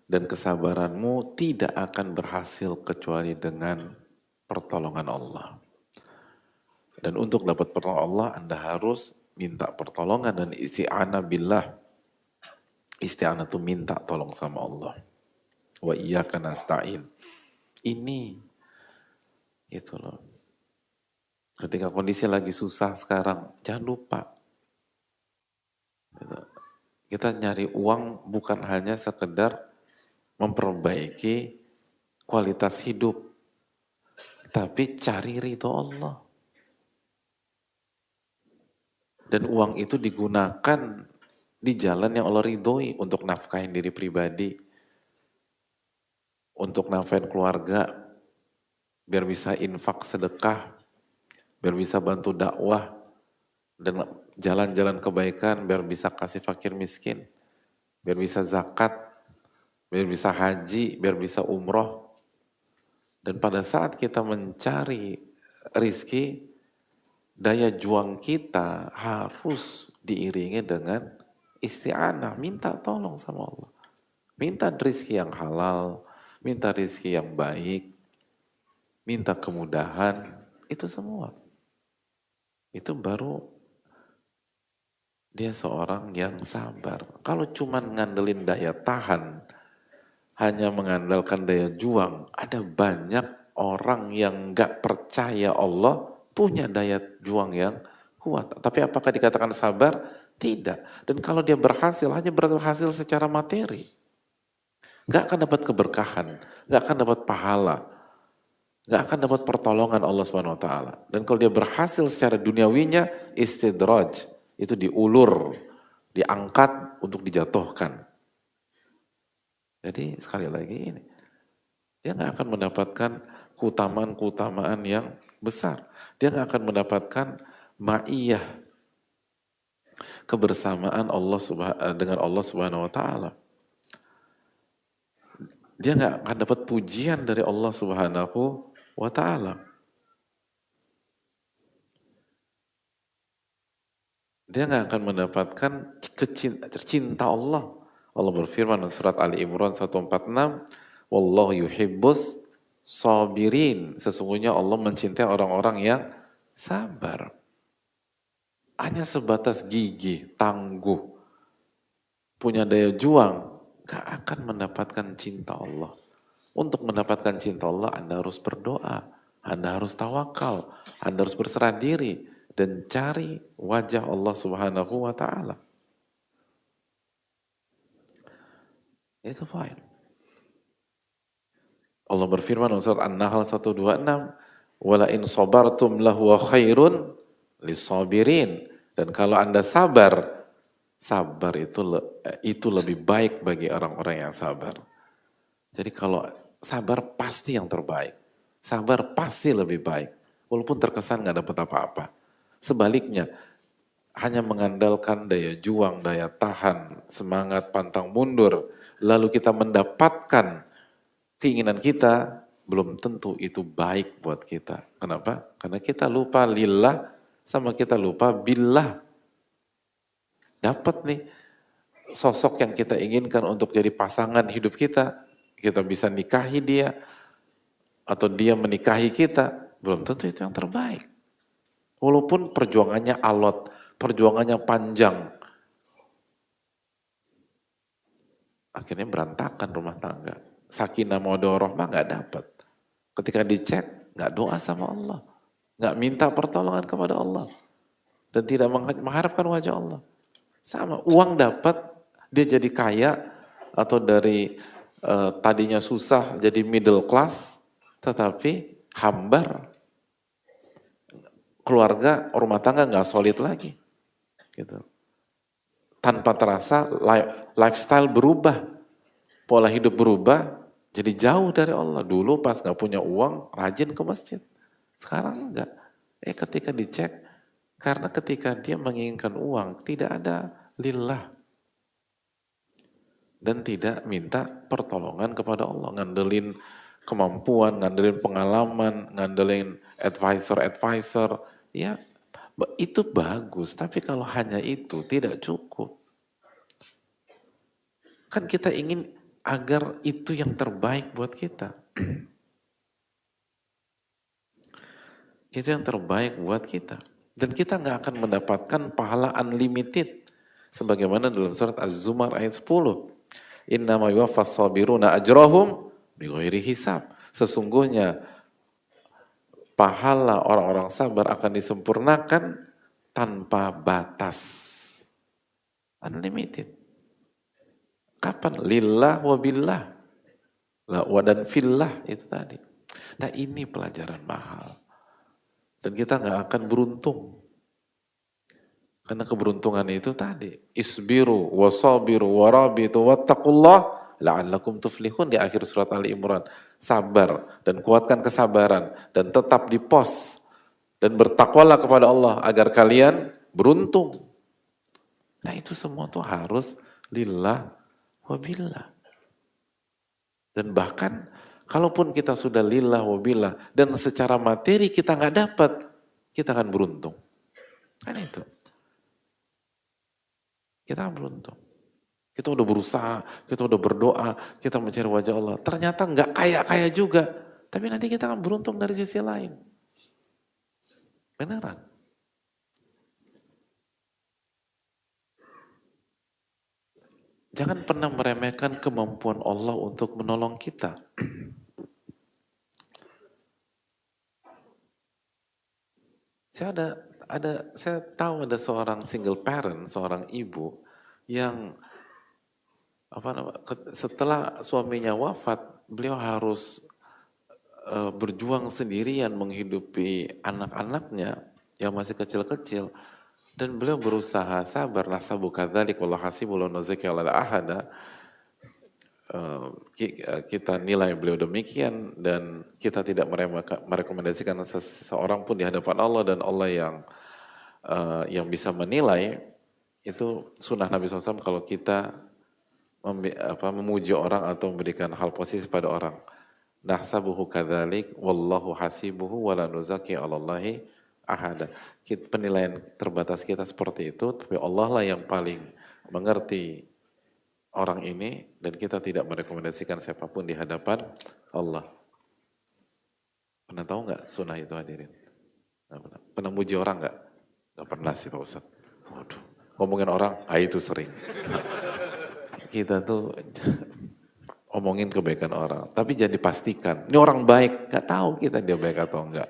Dan kesabaranmu tidak akan berhasil kecuali dengan pertolongan Allah. Dan untuk dapat pertolongan Allah, Anda harus minta pertolongan dan isti'anah billah. Isti'anah itu minta tolong sama Allah. Wa iyyaka nasta'in. Ini gitu loh. Ketika kondisi lagi susah sekarang, jangan lupa. Gitu. Kita nyari uang bukan hanya sekedar memperbaiki kualitas hidup, tapi cari ridho Allah. Dan uang itu digunakan di jalan yang Allah ridhoi untuk nafkahin diri pribadi, untuk nafkahin keluarga, biar bisa infak sedekah, biar bisa bantu dakwah, dan jalan-jalan kebaikan, biar bisa kasih fakir miskin, biar bisa zakat, biar bisa haji, biar bisa umroh. Dan pada saat kita mencari rizki, daya juang kita harus diiringi dengan isti'anah, minta tolong sama Allah. Minta rizki yang halal, minta rizki yang baik, minta kemudahan, itu semua. Itu baru dia seorang yang sabar. Kalau cuma ngandelin daya tahan, hanya mengandalkan daya juang, ada banyak orang yang gak percaya Allah punya daya juang yang kuat. Tapi apakah dikatakan sabar? Tidak. Dan kalau dia berhasil, hanya berhasil secara materi. Gak akan dapat keberkahan, gak akan dapat pahala, gak akan dapat pertolongan Allah Subhanahu Wa Taala. Dan kalau dia berhasil secara duniawinya, istidraj, itu diulur, diangkat untuk dijatuhkan. Jadi sekali lagi ini, dia gak akan mendapatkan keutamaan-keutamaan yang besar. Dia gak akan mendapatkan ma'iyah, kebersamaan dengan Allah Subhanahu Wa Taala. Dia nggak akan dapat pujian dari Allah Subhanahu wa Ta'ala. Dia nggak akan mendapatkan cinta Allah. Allah berfirman dalam surat Ali Imran 146, Wallahu yuhibbus sabirin. Sesungguhnya Allah mencintai orang-orang yang sabar. Hanya sebatas gigih, tangguh, punya daya juang, gak akan mendapatkan cinta Allah. Untuk mendapatkan cinta Allah, Anda harus berdoa, Anda harus tawakal, Anda harus berserah diri, dan cari wajah Allah Subhanahu wa Ta'ala. Itu poin. Allah berfirman dalam surat An-Nahl 126, Wala in sabartum lahuwa khairun lisabirin. Dan kalau Anda sabar itu lebih baik bagi orang-orang yang sabar. Jadi kalau sabar pasti yang terbaik. Sabar pasti lebih baik. Walaupun terkesan nggak dapat apa-apa. Sebaliknya, hanya mengandalkan daya juang, daya tahan, semangat pantang mundur, lalu kita mendapatkan keinginan kita, belum tentu itu baik buat kita. Kenapa? Karena kita lupa lillah sama kita lupa billah. Dapat nih sosok yang kita inginkan untuk jadi pasangan hidup kita bisa nikahi dia, atau dia menikahi kita, belum tentu itu yang terbaik. Walaupun perjuangannya alot, perjuangannya panjang, akhirnya berantakan rumah tangga. Sakinah mawaddah warahmah nggak dapat. Ketika dicek, nggak doa sama Allah, nggak minta pertolongan kepada Allah, dan tidak mengharapkan wajah Allah. Sama, uang dapat, dia jadi kaya, atau dari tadinya susah jadi middle class, tetapi hambar, keluarga, rumah tangga nggak solid lagi, gitu. Tanpa terasa lifestyle berubah, pola hidup berubah, jadi jauh dari Allah. Dulu pas nggak punya uang, rajin ke masjid, sekarang enggak. Ketika dicek, karena ketika dia menginginkan uang, tidak ada lillah. Dan tidak minta pertolongan kepada Allah. Ngandelin kemampuan, ngandelin pengalaman, ngandelin advisor. Ya, itu bagus. Tapi kalau hanya itu, tidak cukup. Kan kita ingin agar itu yang terbaik buat kita. Itu yang terbaik buat kita. Dan kita nggak akan mendapatkan pahala unlimited. Sebagaimana dalam surat Az-Zumar ayat 10. Innama yuwaffas sabiruna ajrahum bighairi hisab. Sesungguhnya pahala orang-orang sabar akan disempurnakan tanpa batas. Unlimited. Kapan? Lillah wa billah. Wa dan fillah itu tadi. Nah ini pelajaran mahal. Dan kita nggak akan beruntung. Karena keberuntungan itu tadi, isbiru wasabiru warabitu wattaqullah la'allakum tuflihun di akhir surat Ali Imran. Sabar dan kuatkan kesabaran dan tetap di pos dan bertakwalah kepada Allah agar kalian beruntung. Nah itu semua tuh harus lillah wabillah. Dan bahkan kalaupun kita sudah lillah wabillah dan secara materi kita nggak dapat, kita akan beruntung. Kan itu. Kita beruntung. Kita udah berusaha, kita udah berdoa, kita mencari wajah Allah. Ternyata nggak kaya-kaya juga. Tapi nanti kita akan beruntung dari sisi lain. Beneran. Jangan pernah meremehkan kemampuan Allah untuk menolong kita. Saya saya tahu ada seorang single parent, seorang ibu yang setelah suaminya wafat, beliau harus berjuang sendirian menghidupi anak-anaknya yang masih kecil-kecil, dan beliau berusaha sabar, nasabu kadzalik wallahu hasibul nazaki ala ahada. Kita nilai beliau demikian, dan kita tidak merekomendasikan seseorang pun di hadapan Allah, dan Allah yang bisa menilai. Itu sunnah Nabi SAW kalau kita memuji orang atau memberikan hal positif pada orang. Nahsabuhu kadzalik wallahu hasibuhu wala nuzaki 'alallahi ahada. Penilaian terbatas kita seperti itu, tapi Allah lah yang paling mengerti orang ini, dan kita tidak merekomendasikan siapapun di hadapan Allah. Pernah tahu nggak sunnah itu hadirin? Nggak pernah. Pernah muji orang nggak? Nggak pernah sih Pak Ustadz. Waduh, ngomongin orang, itu sering. Kita tuh omongin kebaikan orang, tapi jangan dipastikan, ini orang baik, nggak tahu kita dia baik atau enggak.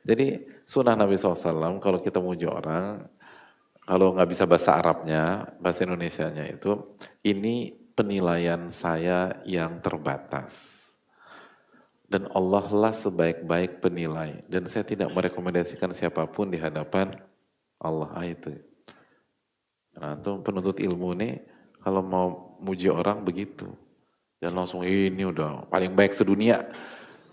Jadi sunnah Nabi SAW, kalau kita muji orang, kalau nggak bisa bahasa Arabnya, bahasa Indonesianya itu, ini penilaian saya yang terbatas. Dan Allah lah sebaik-baik penilai. Dan saya tidak merekomendasikan siapapun di hadapan Allah. Itu. Nah, itu penuntut ilmu nih, kalau mau muji orang begitu. Jangan langsung, ini udah paling baik sedunia.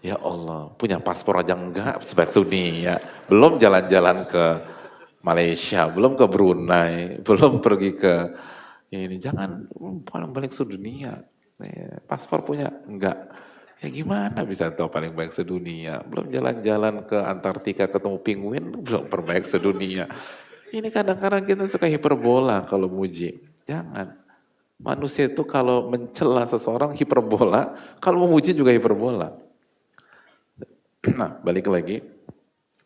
Ya Allah, punya paspor aja enggak sebaik sedunia. Belum jalan-jalan ke Malaysia, belum ke Brunei, belum pergi ke ini. Jangan paling baik sedunia. Paspor punya enggak. Ya gimana bisa tahu paling baik sedunia? Belum jalan-jalan ke Antartika ketemu penguin, belum terbaik sedunia. Ini kadang-kadang kita suka hiperbola kalau muji. Jangan. Manusia itu kalau mencela seseorang hiperbola, kalau memuji juga hiperbola. Nah, balik lagi.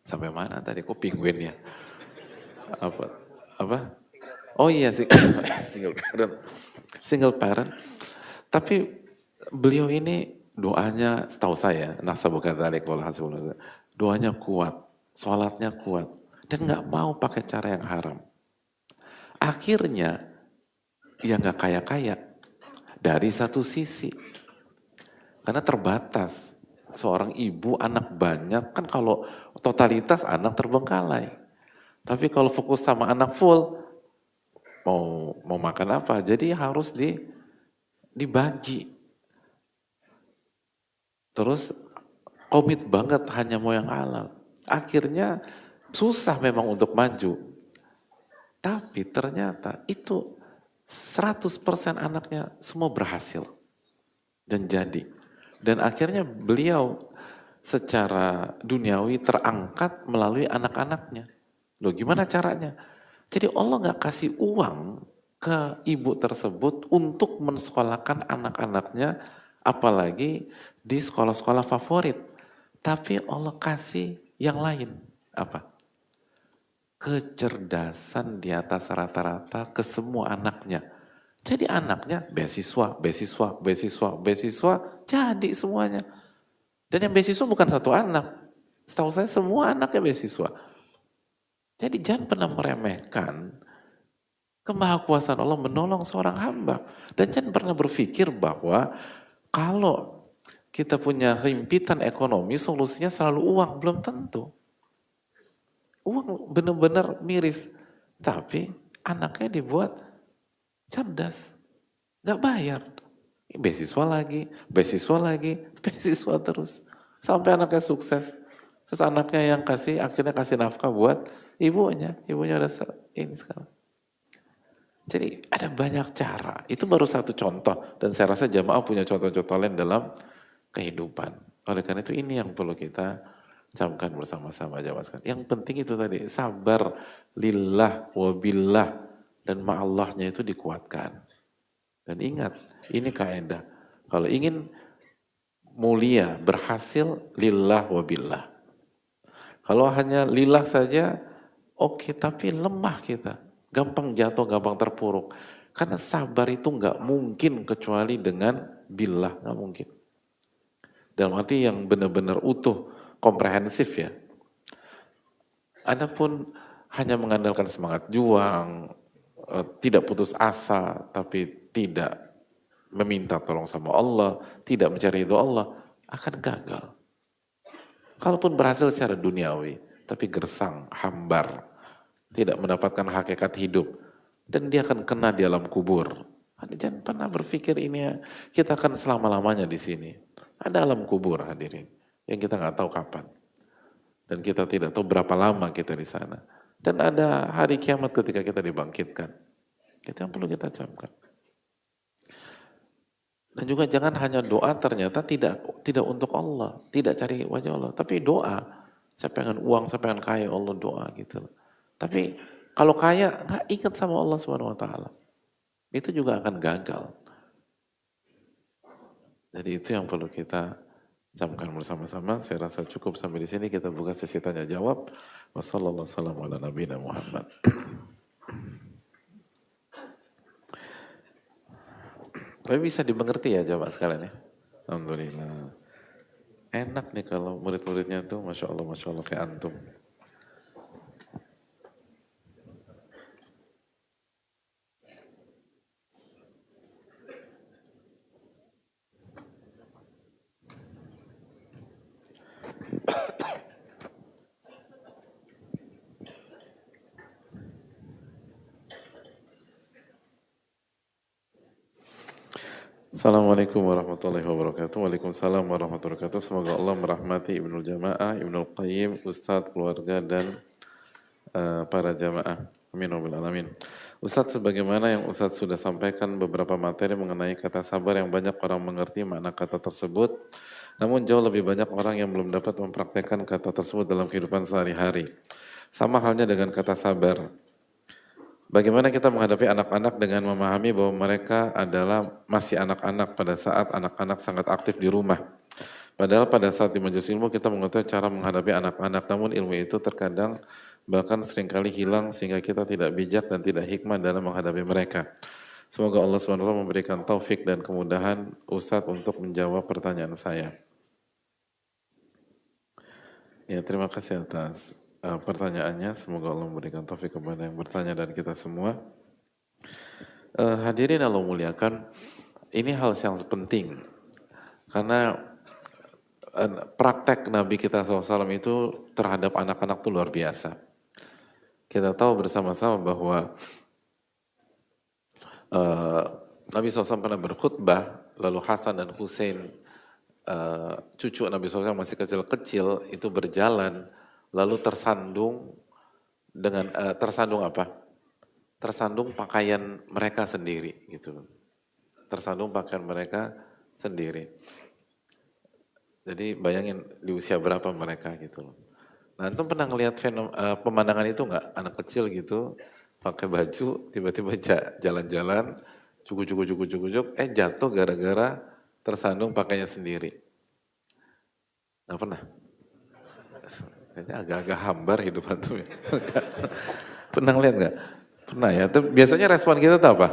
Sampai mana tadi? Kok penguin ya? Apa? Oh iya, single parent. Single parent. Tapi beliau ini doanya, setahu saya, nasabu kadzalik wallahu hasibul, doanya kuat, sholatnya kuat, dan nggak mau pakai cara yang haram. Akhirnya, ya nggak kaya-kaya dari satu sisi, karena terbatas. Seorang ibu anak banyak, kan kalau totalitas anak terbengkalai. Tapi kalau fokus sama anak full, mau makan apa? Jadi harus dibagi. Terus komit banget hanya mau yang halal. Akhirnya susah memang untuk maju. Tapi ternyata itu 100% anaknya semua berhasil dan jadi. Dan akhirnya beliau secara duniawi terangkat melalui anak-anaknya. Loh gimana caranya? Jadi Allah gak kasih uang ke ibu tersebut untuk mensekolahkan anak-anaknya, apalagi di sekolah-sekolah favorit. Tapi Allah kasih yang lain. Apa? Kecerdasan di atas rata-rata ke semua anaknya. Jadi anaknya beasiswa, jadi semuanya. Dan yang beasiswa bukan satu anak. Setahu saya semua anaknya beasiswa. Jadi jangan pernah meremehkan kemahakuasaan Allah menolong seorang hamba. Dan jangan pernah berpikir bahwa kalau kita punya himpitan ekonomi, solusinya selalu uang. Belum tentu. Uang benar-benar miris. Tapi anaknya dibuat cerdas. Gak bayar. Beasiswa lagi, beasiswa terus. Sampai anaknya sukses. Terus anaknya yang akhirnya kasih nafkah buat ibunya. Ibunya udah ini sekarang. Jadi ada banyak cara. Itu baru satu contoh. Dan saya rasa jamaah punya contoh-contoh lain dalam kehidupan. Oleh karena itu ini yang perlu kita camkan bersama-sama jamaah sekalian. Yang penting itu tadi, sabar lillah wabillah dan ma'allahnya itu dikuatkan. Dan ingat, ini kaidah. Kalau ingin mulia, berhasil, lillah wabillah. Kalau hanya lillah saja, oke, tapi lemah kita. Gampang jatuh, gampang terpuruk. Karena sabar itu nggak mungkin kecuali dengan billah, nggak mungkin. Dalam arti yang benar-benar utuh, komprehensif ya. Adapun hanya mengandalkan semangat juang, tidak putus asa, tapi tidak meminta tolong sama Allah, tidak mencari ridho Allah, akan gagal. Kalaupun berhasil secara duniawi, tapi gersang, hambar, tidak mendapatkan hakikat hidup, dan dia akan kena di alam kubur. Jangan pernah berpikir ini ya, kita akan selama-lamanya di sini. Ada alam kubur hadirin, yang kita nggak tahu kapan. Dan kita tidak tahu berapa lama kita di sana. Dan ada hari kiamat ketika kita dibangkitkan. Itu yang perlu kita camkan. Dan juga jangan hanya doa ternyata tidak untuk Allah, tidak cari wajah Allah, tapi doa. Saya pengen uang, saya pengen kaya, Allah doa gitu. Tapi kalau kaya nggak ingat sama Allah Subhanahu Wa Taala, itu juga akan gagal. Jadi itu yang perlu kita camkan bersama-sama. Saya rasa cukup sampai di sini, kita buka sesi tanya jawab. Wassalamualaikum warahmatullahi wabarakatuh. Tapi bisa dimengerti ya jamaah sekalian ya. Alhamdulillah. Enak nih kalau murid-muridnya tuh Masya Allah kayak antum. Assalamualaikum warahmatullahi wabarakatuh. Waalaikumsalam warahmatullahi wabarakatuh. Semoga Allah merahmati Ibnul Jamaah, Ibnul Qayyim, Ustadz, keluarga, dan para jamaah. Amin wa alamin. Ustadz, sebagaimana yang Ustadz sudah sampaikan beberapa materi mengenai kata sabar, yang banyak orang mengerti makna kata tersebut, namun jauh lebih banyak orang yang belum dapat mempraktekkan kata tersebut dalam kehidupan sehari-hari. Sama halnya dengan kata sabar. Bagaimana kita menghadapi anak-anak dengan memahami bahwa mereka adalah masih anak-anak pada saat anak-anak sangat aktif di rumah. Padahal pada saat di majelis ilmu kita mengetahui cara menghadapi anak-anak, namun ilmu itu terkadang bahkan seringkali hilang sehingga kita tidak bijak dan tidak hikmah dalam menghadapi mereka. Semoga Allah SWT memberikan taufik dan kemudahan Ustadz untuk menjawab pertanyaan saya. Ya, terima kasih atas pertanyaannya. Semoga Allah memberikan taufik kepada yang bertanya dan kita semua. Hadirin Allah muliakan, ini hal yang penting karena praktek Nabi kita SAW itu terhadap anak-anak itu luar biasa. Kita tahu bersama-sama bahwa Nabi SAW pernah berkhutbah, lalu Hasan dan Hussein, cucu Nabi SAW masih kecil-kecil itu berjalan, lalu tersandung dengan tersandung apa? Tersandung pakaian mereka sendiri gitu. Tersandung pakaian mereka sendiri. Jadi bayangin di usia berapa mereka gitu. Nah, antum pernah ngelihat pemandangan itu nggak? Anak kecil gitu pakai baju tiba-tiba jalan-jalan cukup jatuh gara-gara tersandung pakainya sendiri. Nggak pernah? Kayaknya agak-agak hambar hidup antum ya. Pernah lihat nggak? Pernah ya. Tapi biasanya respon kita tuh apa?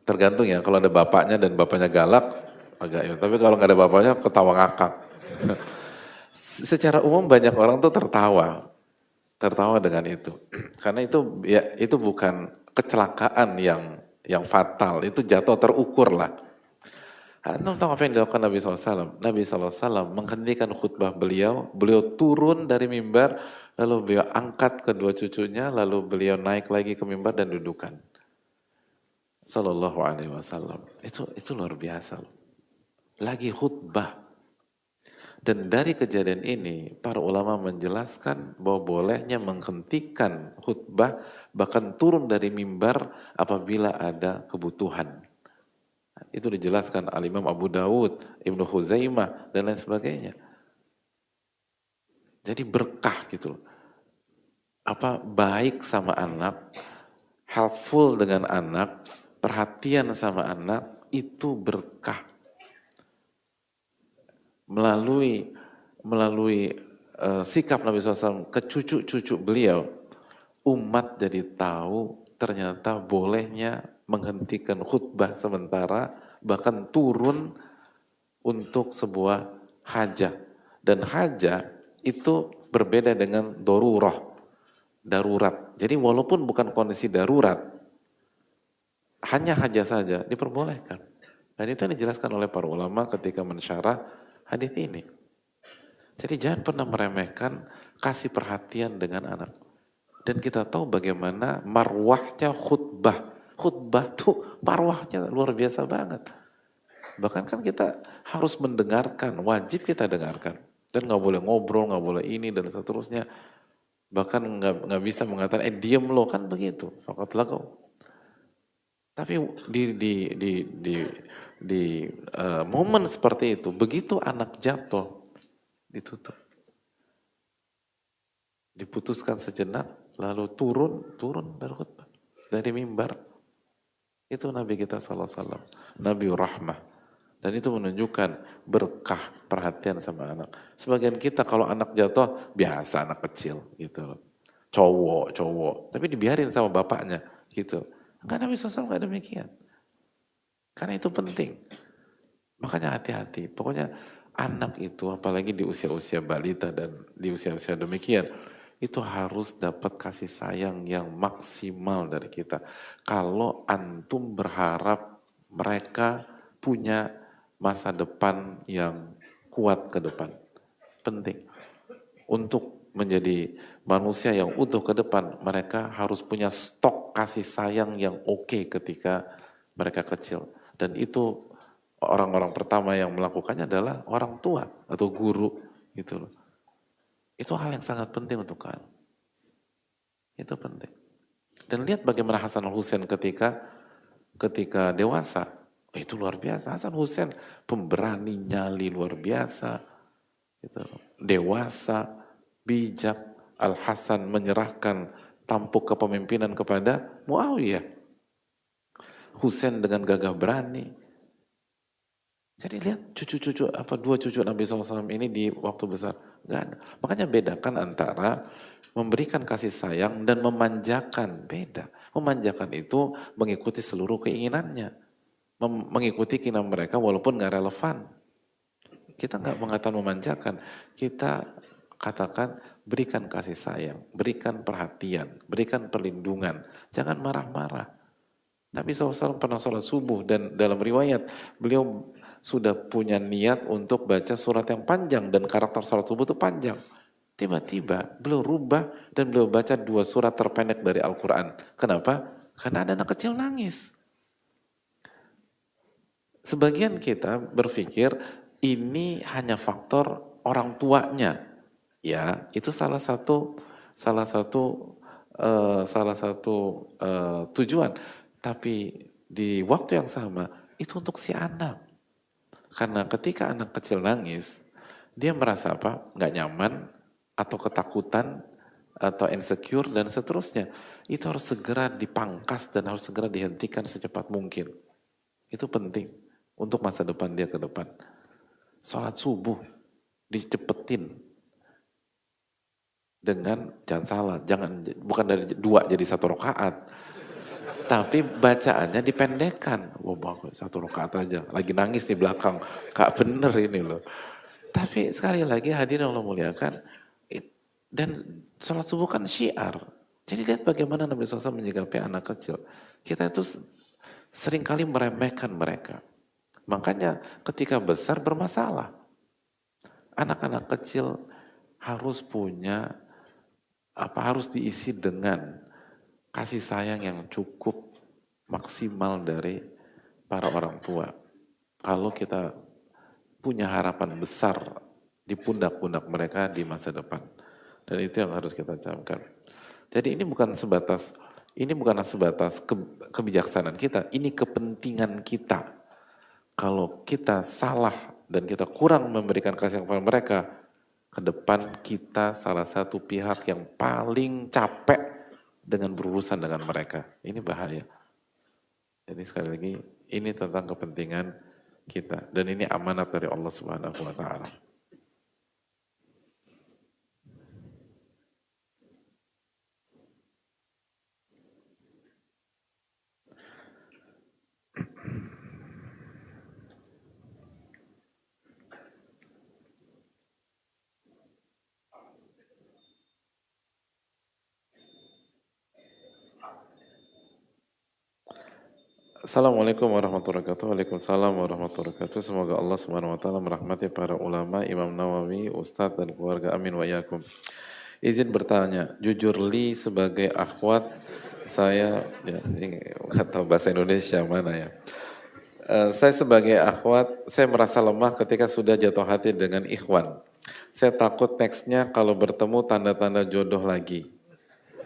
Tergantung ya. Kalau ada bapaknya dan bapaknya galak, agak ya. Tapi kalau nggak ada bapaknya, ketawa ngakak. Secara umum banyak orang tuh tertawa dengan itu. Karena itu bukan kecelakaan yang fatal. Itu jatuh terukur lah. Antum tahu apa yang dilakukan Nabi SAW? Nabi SAW menghentikan khutbah beliau turun dari mimbar, lalu beliau angkat kedua cucunya, lalu beliau naik lagi ke mimbar dan dudukan. Sallallahu alaihi wasallam. Itu luar biasa. Lagi khutbah. Dan dari kejadian ini, para ulama menjelaskan bahwa bolehnya menghentikan khutbah, bahkan turun dari mimbar apabila ada kebutuhan. Itu dijelaskan Al-Imam Abu Dawud, Ibnu Huzaimah, dan lain sebagainya. Jadi berkah gitu. Baik sama anak, helpful dengan anak, perhatian sama anak, itu berkah. Melalui sikap Nabi SAW ke cucu-cucu beliau, umat jadi tahu ternyata bolehnya menghentikan khutbah sementara, bahkan turun untuk sebuah hajah. Dan hajah itu berbeda dengan darurat. Jadi walaupun bukan kondisi darurat, hanya haja saja diperbolehkan. Dan itu yang dijelaskan oleh para ulama ketika mensyarah hadis ini. Jadi jangan pernah meremehkan kasih perhatian dengan anak. Dan kita tahu bagaimana marwahnya khutbah. Khutbah tuh marwahnya luar biasa banget. Bahkan kan kita harus mendengarkan, wajib kita dengarkan. Dan nggak boleh ngobrol, nggak boleh ini dan seterusnya. Bahkan nggak bisa mengatakan, diem lo, kan begitu. Fakatlah kau. Tapi di momen seperti itu, begitu anak jatuh, ditutup. Diputuskan sejenak, lalu turun dari khutbah, dari mimbar. Itu Nabi kita SAW, Nabi Rahmah. Dan itu menunjukkan berkah perhatian sama anak. Sebagian kita kalau anak jatuh, biasa anak kecil gitu loh. Cowok, tapi dibiarin sama bapaknya gitu. Enggak, Nabi SAW enggak demikian. Karena itu penting. Makanya hati-hati. Pokoknya anak itu apalagi di usia-usia balita dan di usia-usia demikian, itu harus dapat kasih sayang yang maksimal dari kita. Kalau antum berharap mereka punya masa depan yang kuat ke depan, penting. Untuk menjadi manusia yang utuh ke depan, mereka harus punya stok kasih sayang yang oke ketika mereka kecil. Dan itu orang-orang pertama yang melakukannya adalah orang tua atau guru gitu loh. Itu hal yang sangat penting untuk kalian. Itu penting. Dan lihat bagaimana Hasan Hussein ketika dewasa. Itu luar biasa. Hasan Hussein pemberani nyali luar biasa. Gitu. Dewasa, bijak. Al-Hasan menyerahkan tampuk kepemimpinan kepada Muawiyah. Hussein dengan gagah berani. Jadi lihat dua cucu Nabi SAW ini di waktu besar. Gak ada. Makanya bedakan antara memberikan kasih sayang dan memanjakan. Beda. Memanjakan itu mengikuti seluruh keinginannya. Mengikuti keinginan mereka walaupun gak relevan. Kita gak mengatakan memanjakan. Kita katakan berikan kasih sayang, berikan perhatian, berikan perlindungan. Jangan marah-marah. Nabi SAW pernah sholat subuh dan dalam riwayat beliau sudah punya niat untuk baca surat yang panjang dan karakter sholat subuh itu panjang. Tiba-tiba beliau rubah dan beliau baca 2 surat terpendek dari Al-Quran. Kenapa? Karena ada anak kecil nangis. Sebagian kita berpikir ini hanya faktor orang tuanya. Ya, itu salah satu tujuan. Tapi di waktu yang sama itu untuk si anak. Karena ketika anak kecil nangis, dia merasa apa? Nggak nyaman, atau ketakutan, atau insecure, dan seterusnya. Itu harus segera dipangkas dan harus segera dihentikan secepat mungkin. Itu penting untuk masa depan dia ke depan. Sholat subuh, dicepetin. Dengan, jangan salah, bukan dari 2 jadi 1 rakaat. Tapi bacaannya dipendekkan. Wah bagus, 1 rakaat aja. Lagi nangis di belakang. Kak bener ini loh. Tapi sekali lagi hadirin Allah muliakan. Dan sholat subuh kan syiar. Jadi lihat bagaimana Nabi SAW menyikapi anak kecil. Kita itu seringkali meremehkan mereka. Makanya ketika besar bermasalah. Anak-anak kecil harus punya, harus diisi dengan kasih sayang yang cukup maksimal dari para orang tua. Kalau kita punya harapan besar di pundak-pundak mereka di masa depan. Dan itu yang harus kita camkan. Jadi ini bukanlah sebatas kebijaksanaan kita, ini kepentingan kita. Kalau kita salah dan kita kurang memberikan kasih sayang kepada mereka, ke depan kita salah satu pihak yang paling capek dengan berurusan dengan mereka. Ini bahaya. Jadi sekali lagi, ini tentang kepentingan kita. Dan ini amanat dari Allah Subhanahu wa Ta'ala. Assalamualaikum warahmatullahi wabarakatuh. Waalaikumsalam warahmatullahi wabarakatuh. Semoga Allah Subhanahu wa taala merahmati para ulama, Imam Nawawi, Ustadz dan keluarga. Amin wa iyyakum. Izin bertanya, jujur li sebagai akhwat saya ya ini nggak tahu bahasa Indonesia mana ya. Saya sebagai akhwat, saya merasa lemah ketika sudah jatuh hati dengan ikhwan. Saya takut nextnya kalau bertemu tanda-tanda jodoh lagi.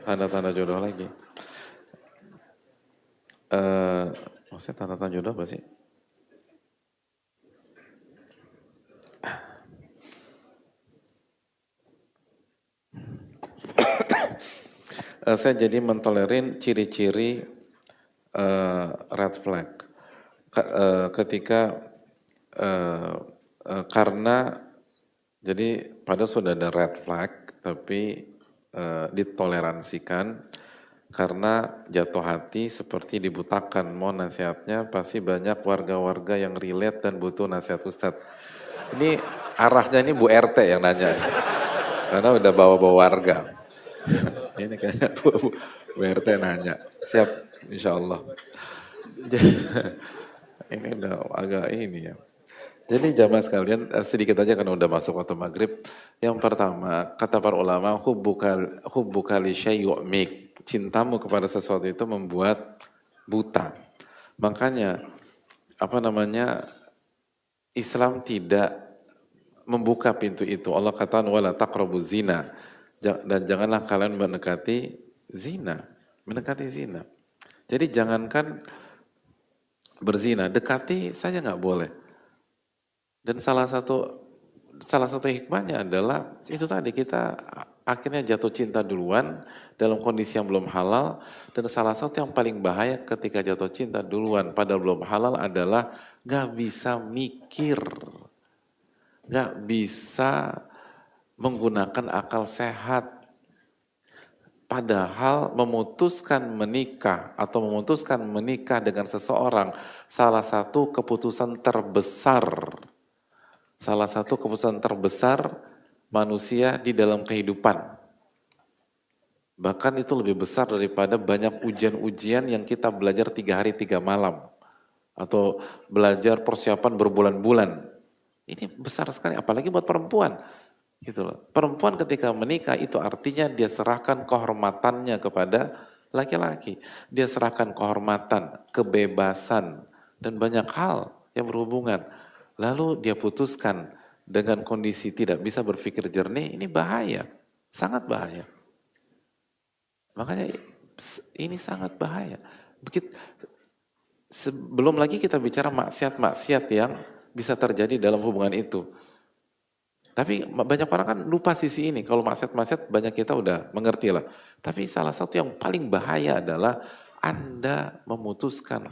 Tanda-tanda jodoh lagi. Maksudnya tanda-tanda jodoh apa sih? Saya jadi mentolerin ciri-ciri red flag ketika karena jadi pada sudah ada red flag tapi ditoleransikan karena jatuh hati seperti dibutakan. Mau nasihatnya pasti banyak warga-warga yang relate dan butuh nasihat Ustadz. Ini arahnya ini Bu RT yang nanya karena udah bawa-bawa warga. Ini kayaknya Bu RT nanya. Siap, insya Allah. Ini udah agak ini ya. Jadi jamaah sekalian, sedikit aja karena udah masuk waktu maghrib. Yang pertama, kata para ulama, hubbuka li syai' yu'mik. Cintamu kepada sesuatu itu membuat buta. Makanya, Islam tidak membuka pintu itu. Allah katakan, wala taqrabuz zina. Dan janganlah kalian mendekati zina. Mendekati zina. Jadi jangankan berzina, dekati saja nggak boleh. Dan salah satu hikmahnya adalah itu tadi kita akhirnya jatuh cinta duluan dalam kondisi yang belum halal, dan salah satu yang paling bahaya ketika jatuh cinta duluan padahal belum halal adalah gak bisa mikir, gak bisa menggunakan akal sehat. Padahal memutuskan menikah atau memutuskan menikah dengan seseorang salah satu keputusan terbesar manusia di dalam kehidupan. Bahkan itu lebih besar daripada banyak ujian-ujian yang kita belajar 3 hari 3 malam. Atau belajar persiapan berbulan-bulan. Ini besar sekali, apalagi buat perempuan. Gitu loh. Perempuan ketika menikah itu artinya dia serahkan kehormatannya kepada laki-laki. Dia serahkan kehormatan, kebebasan, dan banyak hal yang berhubungan. Lalu dia putuskan dengan kondisi tidak bisa berpikir jernih, ini bahaya, sangat bahaya. Makanya ini sangat bahaya. Belum lagi kita bicara maksiat-maksiat yang bisa terjadi dalam hubungan itu. Tapi banyak orang kan lupa sisi ini. Kalau maksiat-maksiat banyak kita udah mengerti lah. Tapi salah satu yang paling bahaya adalah Anda memutuskan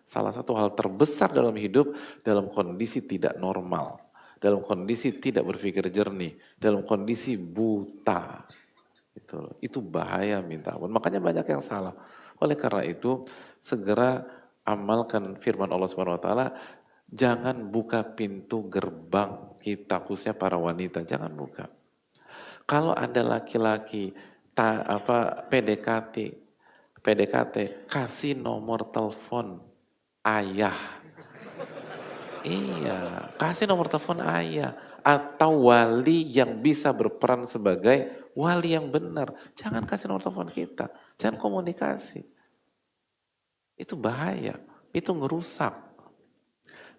salah satu hal terbesar dalam hidup dalam kondisi tidak normal. Dalam kondisi tidak berpikir jernih. Dalam kondisi buta. Itu bahaya minta ampun. Makanya banyak yang salah. Oleh karena itu segera amalkan firman Allah Subhanahu wa taala, jangan buka pintu gerbang kita, khususnya para wanita, jangan buka. Kalau ada laki-laki PDKT, kasih nomor telepon ayah. Iya, kasih nomor telepon ayah atau wali yang bisa berperan sebagai wali yang benar. Jangan kasih nomor telepon kita, jangan komunikasi. Itu bahaya, itu ngerusak.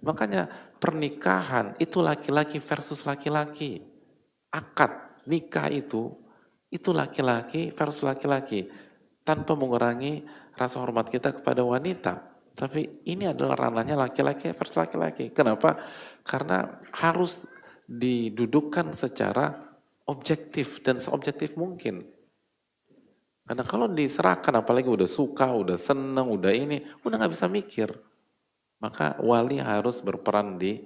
Makanya pernikahan itu laki-laki versus laki-laki. Akad nikah itu laki-laki versus laki-laki. Tanpa mengurangi rasa hormat kita kepada wanita. Tapi ini adalah ranahnya laki-laki versus laki-laki. Kenapa? Karena harus didudukkan secara objektif dan seobjektif mungkin. Karena kalau diserahkan apalagi udah suka, udah seneng, udah ini, udah gak bisa mikir. Maka wali harus berperan di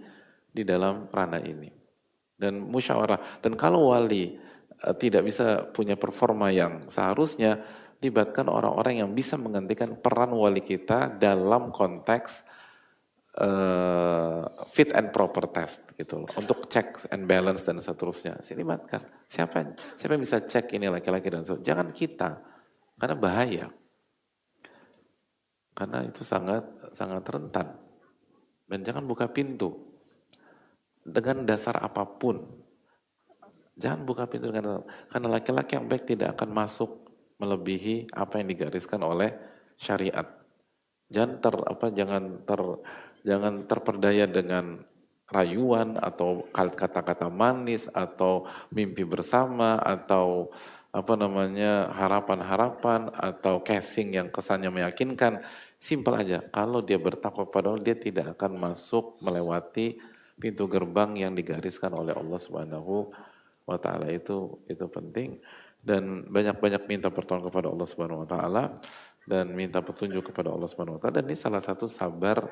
dalam ranah ini. Dan musyawarah. Dan kalau wali tidak bisa punya performa yang seharusnya, libatkan orang-orang yang bisa menggantikan peran wali kita dalam konteks fit and proper test gitu loh. Untuk check and balance dan seterusnya. Libatkan. Siapa yang bisa cek ini laki-laki dan seterusnya. Jangan kita. Karena bahaya. karena itu sangat sangat rentan. Dan jangan buka pintu dengan dasar apapun. Jangan buka pintu karena laki-laki yang baik tidak akan masuk melebihi apa yang digariskan oleh syariat. Jangan terperdaya dengan rayuan atau kata-kata manis atau mimpi bersama atau harapan-harapan atau casing yang kesannya meyakinkan. Simpel aja, kalau dia bertakwa pada Allah, dia tidak akan masuk melewati pintu gerbang yang digariskan oleh Allah Subhanahu wa ta'ala. Itu penting, dan banyak-banyak minta pertolongan kepada Allah Subhanahu wa ta'ala dan minta petunjuk kepada Allah Subhanahu wa ta'ala, dan ini salah satu sabar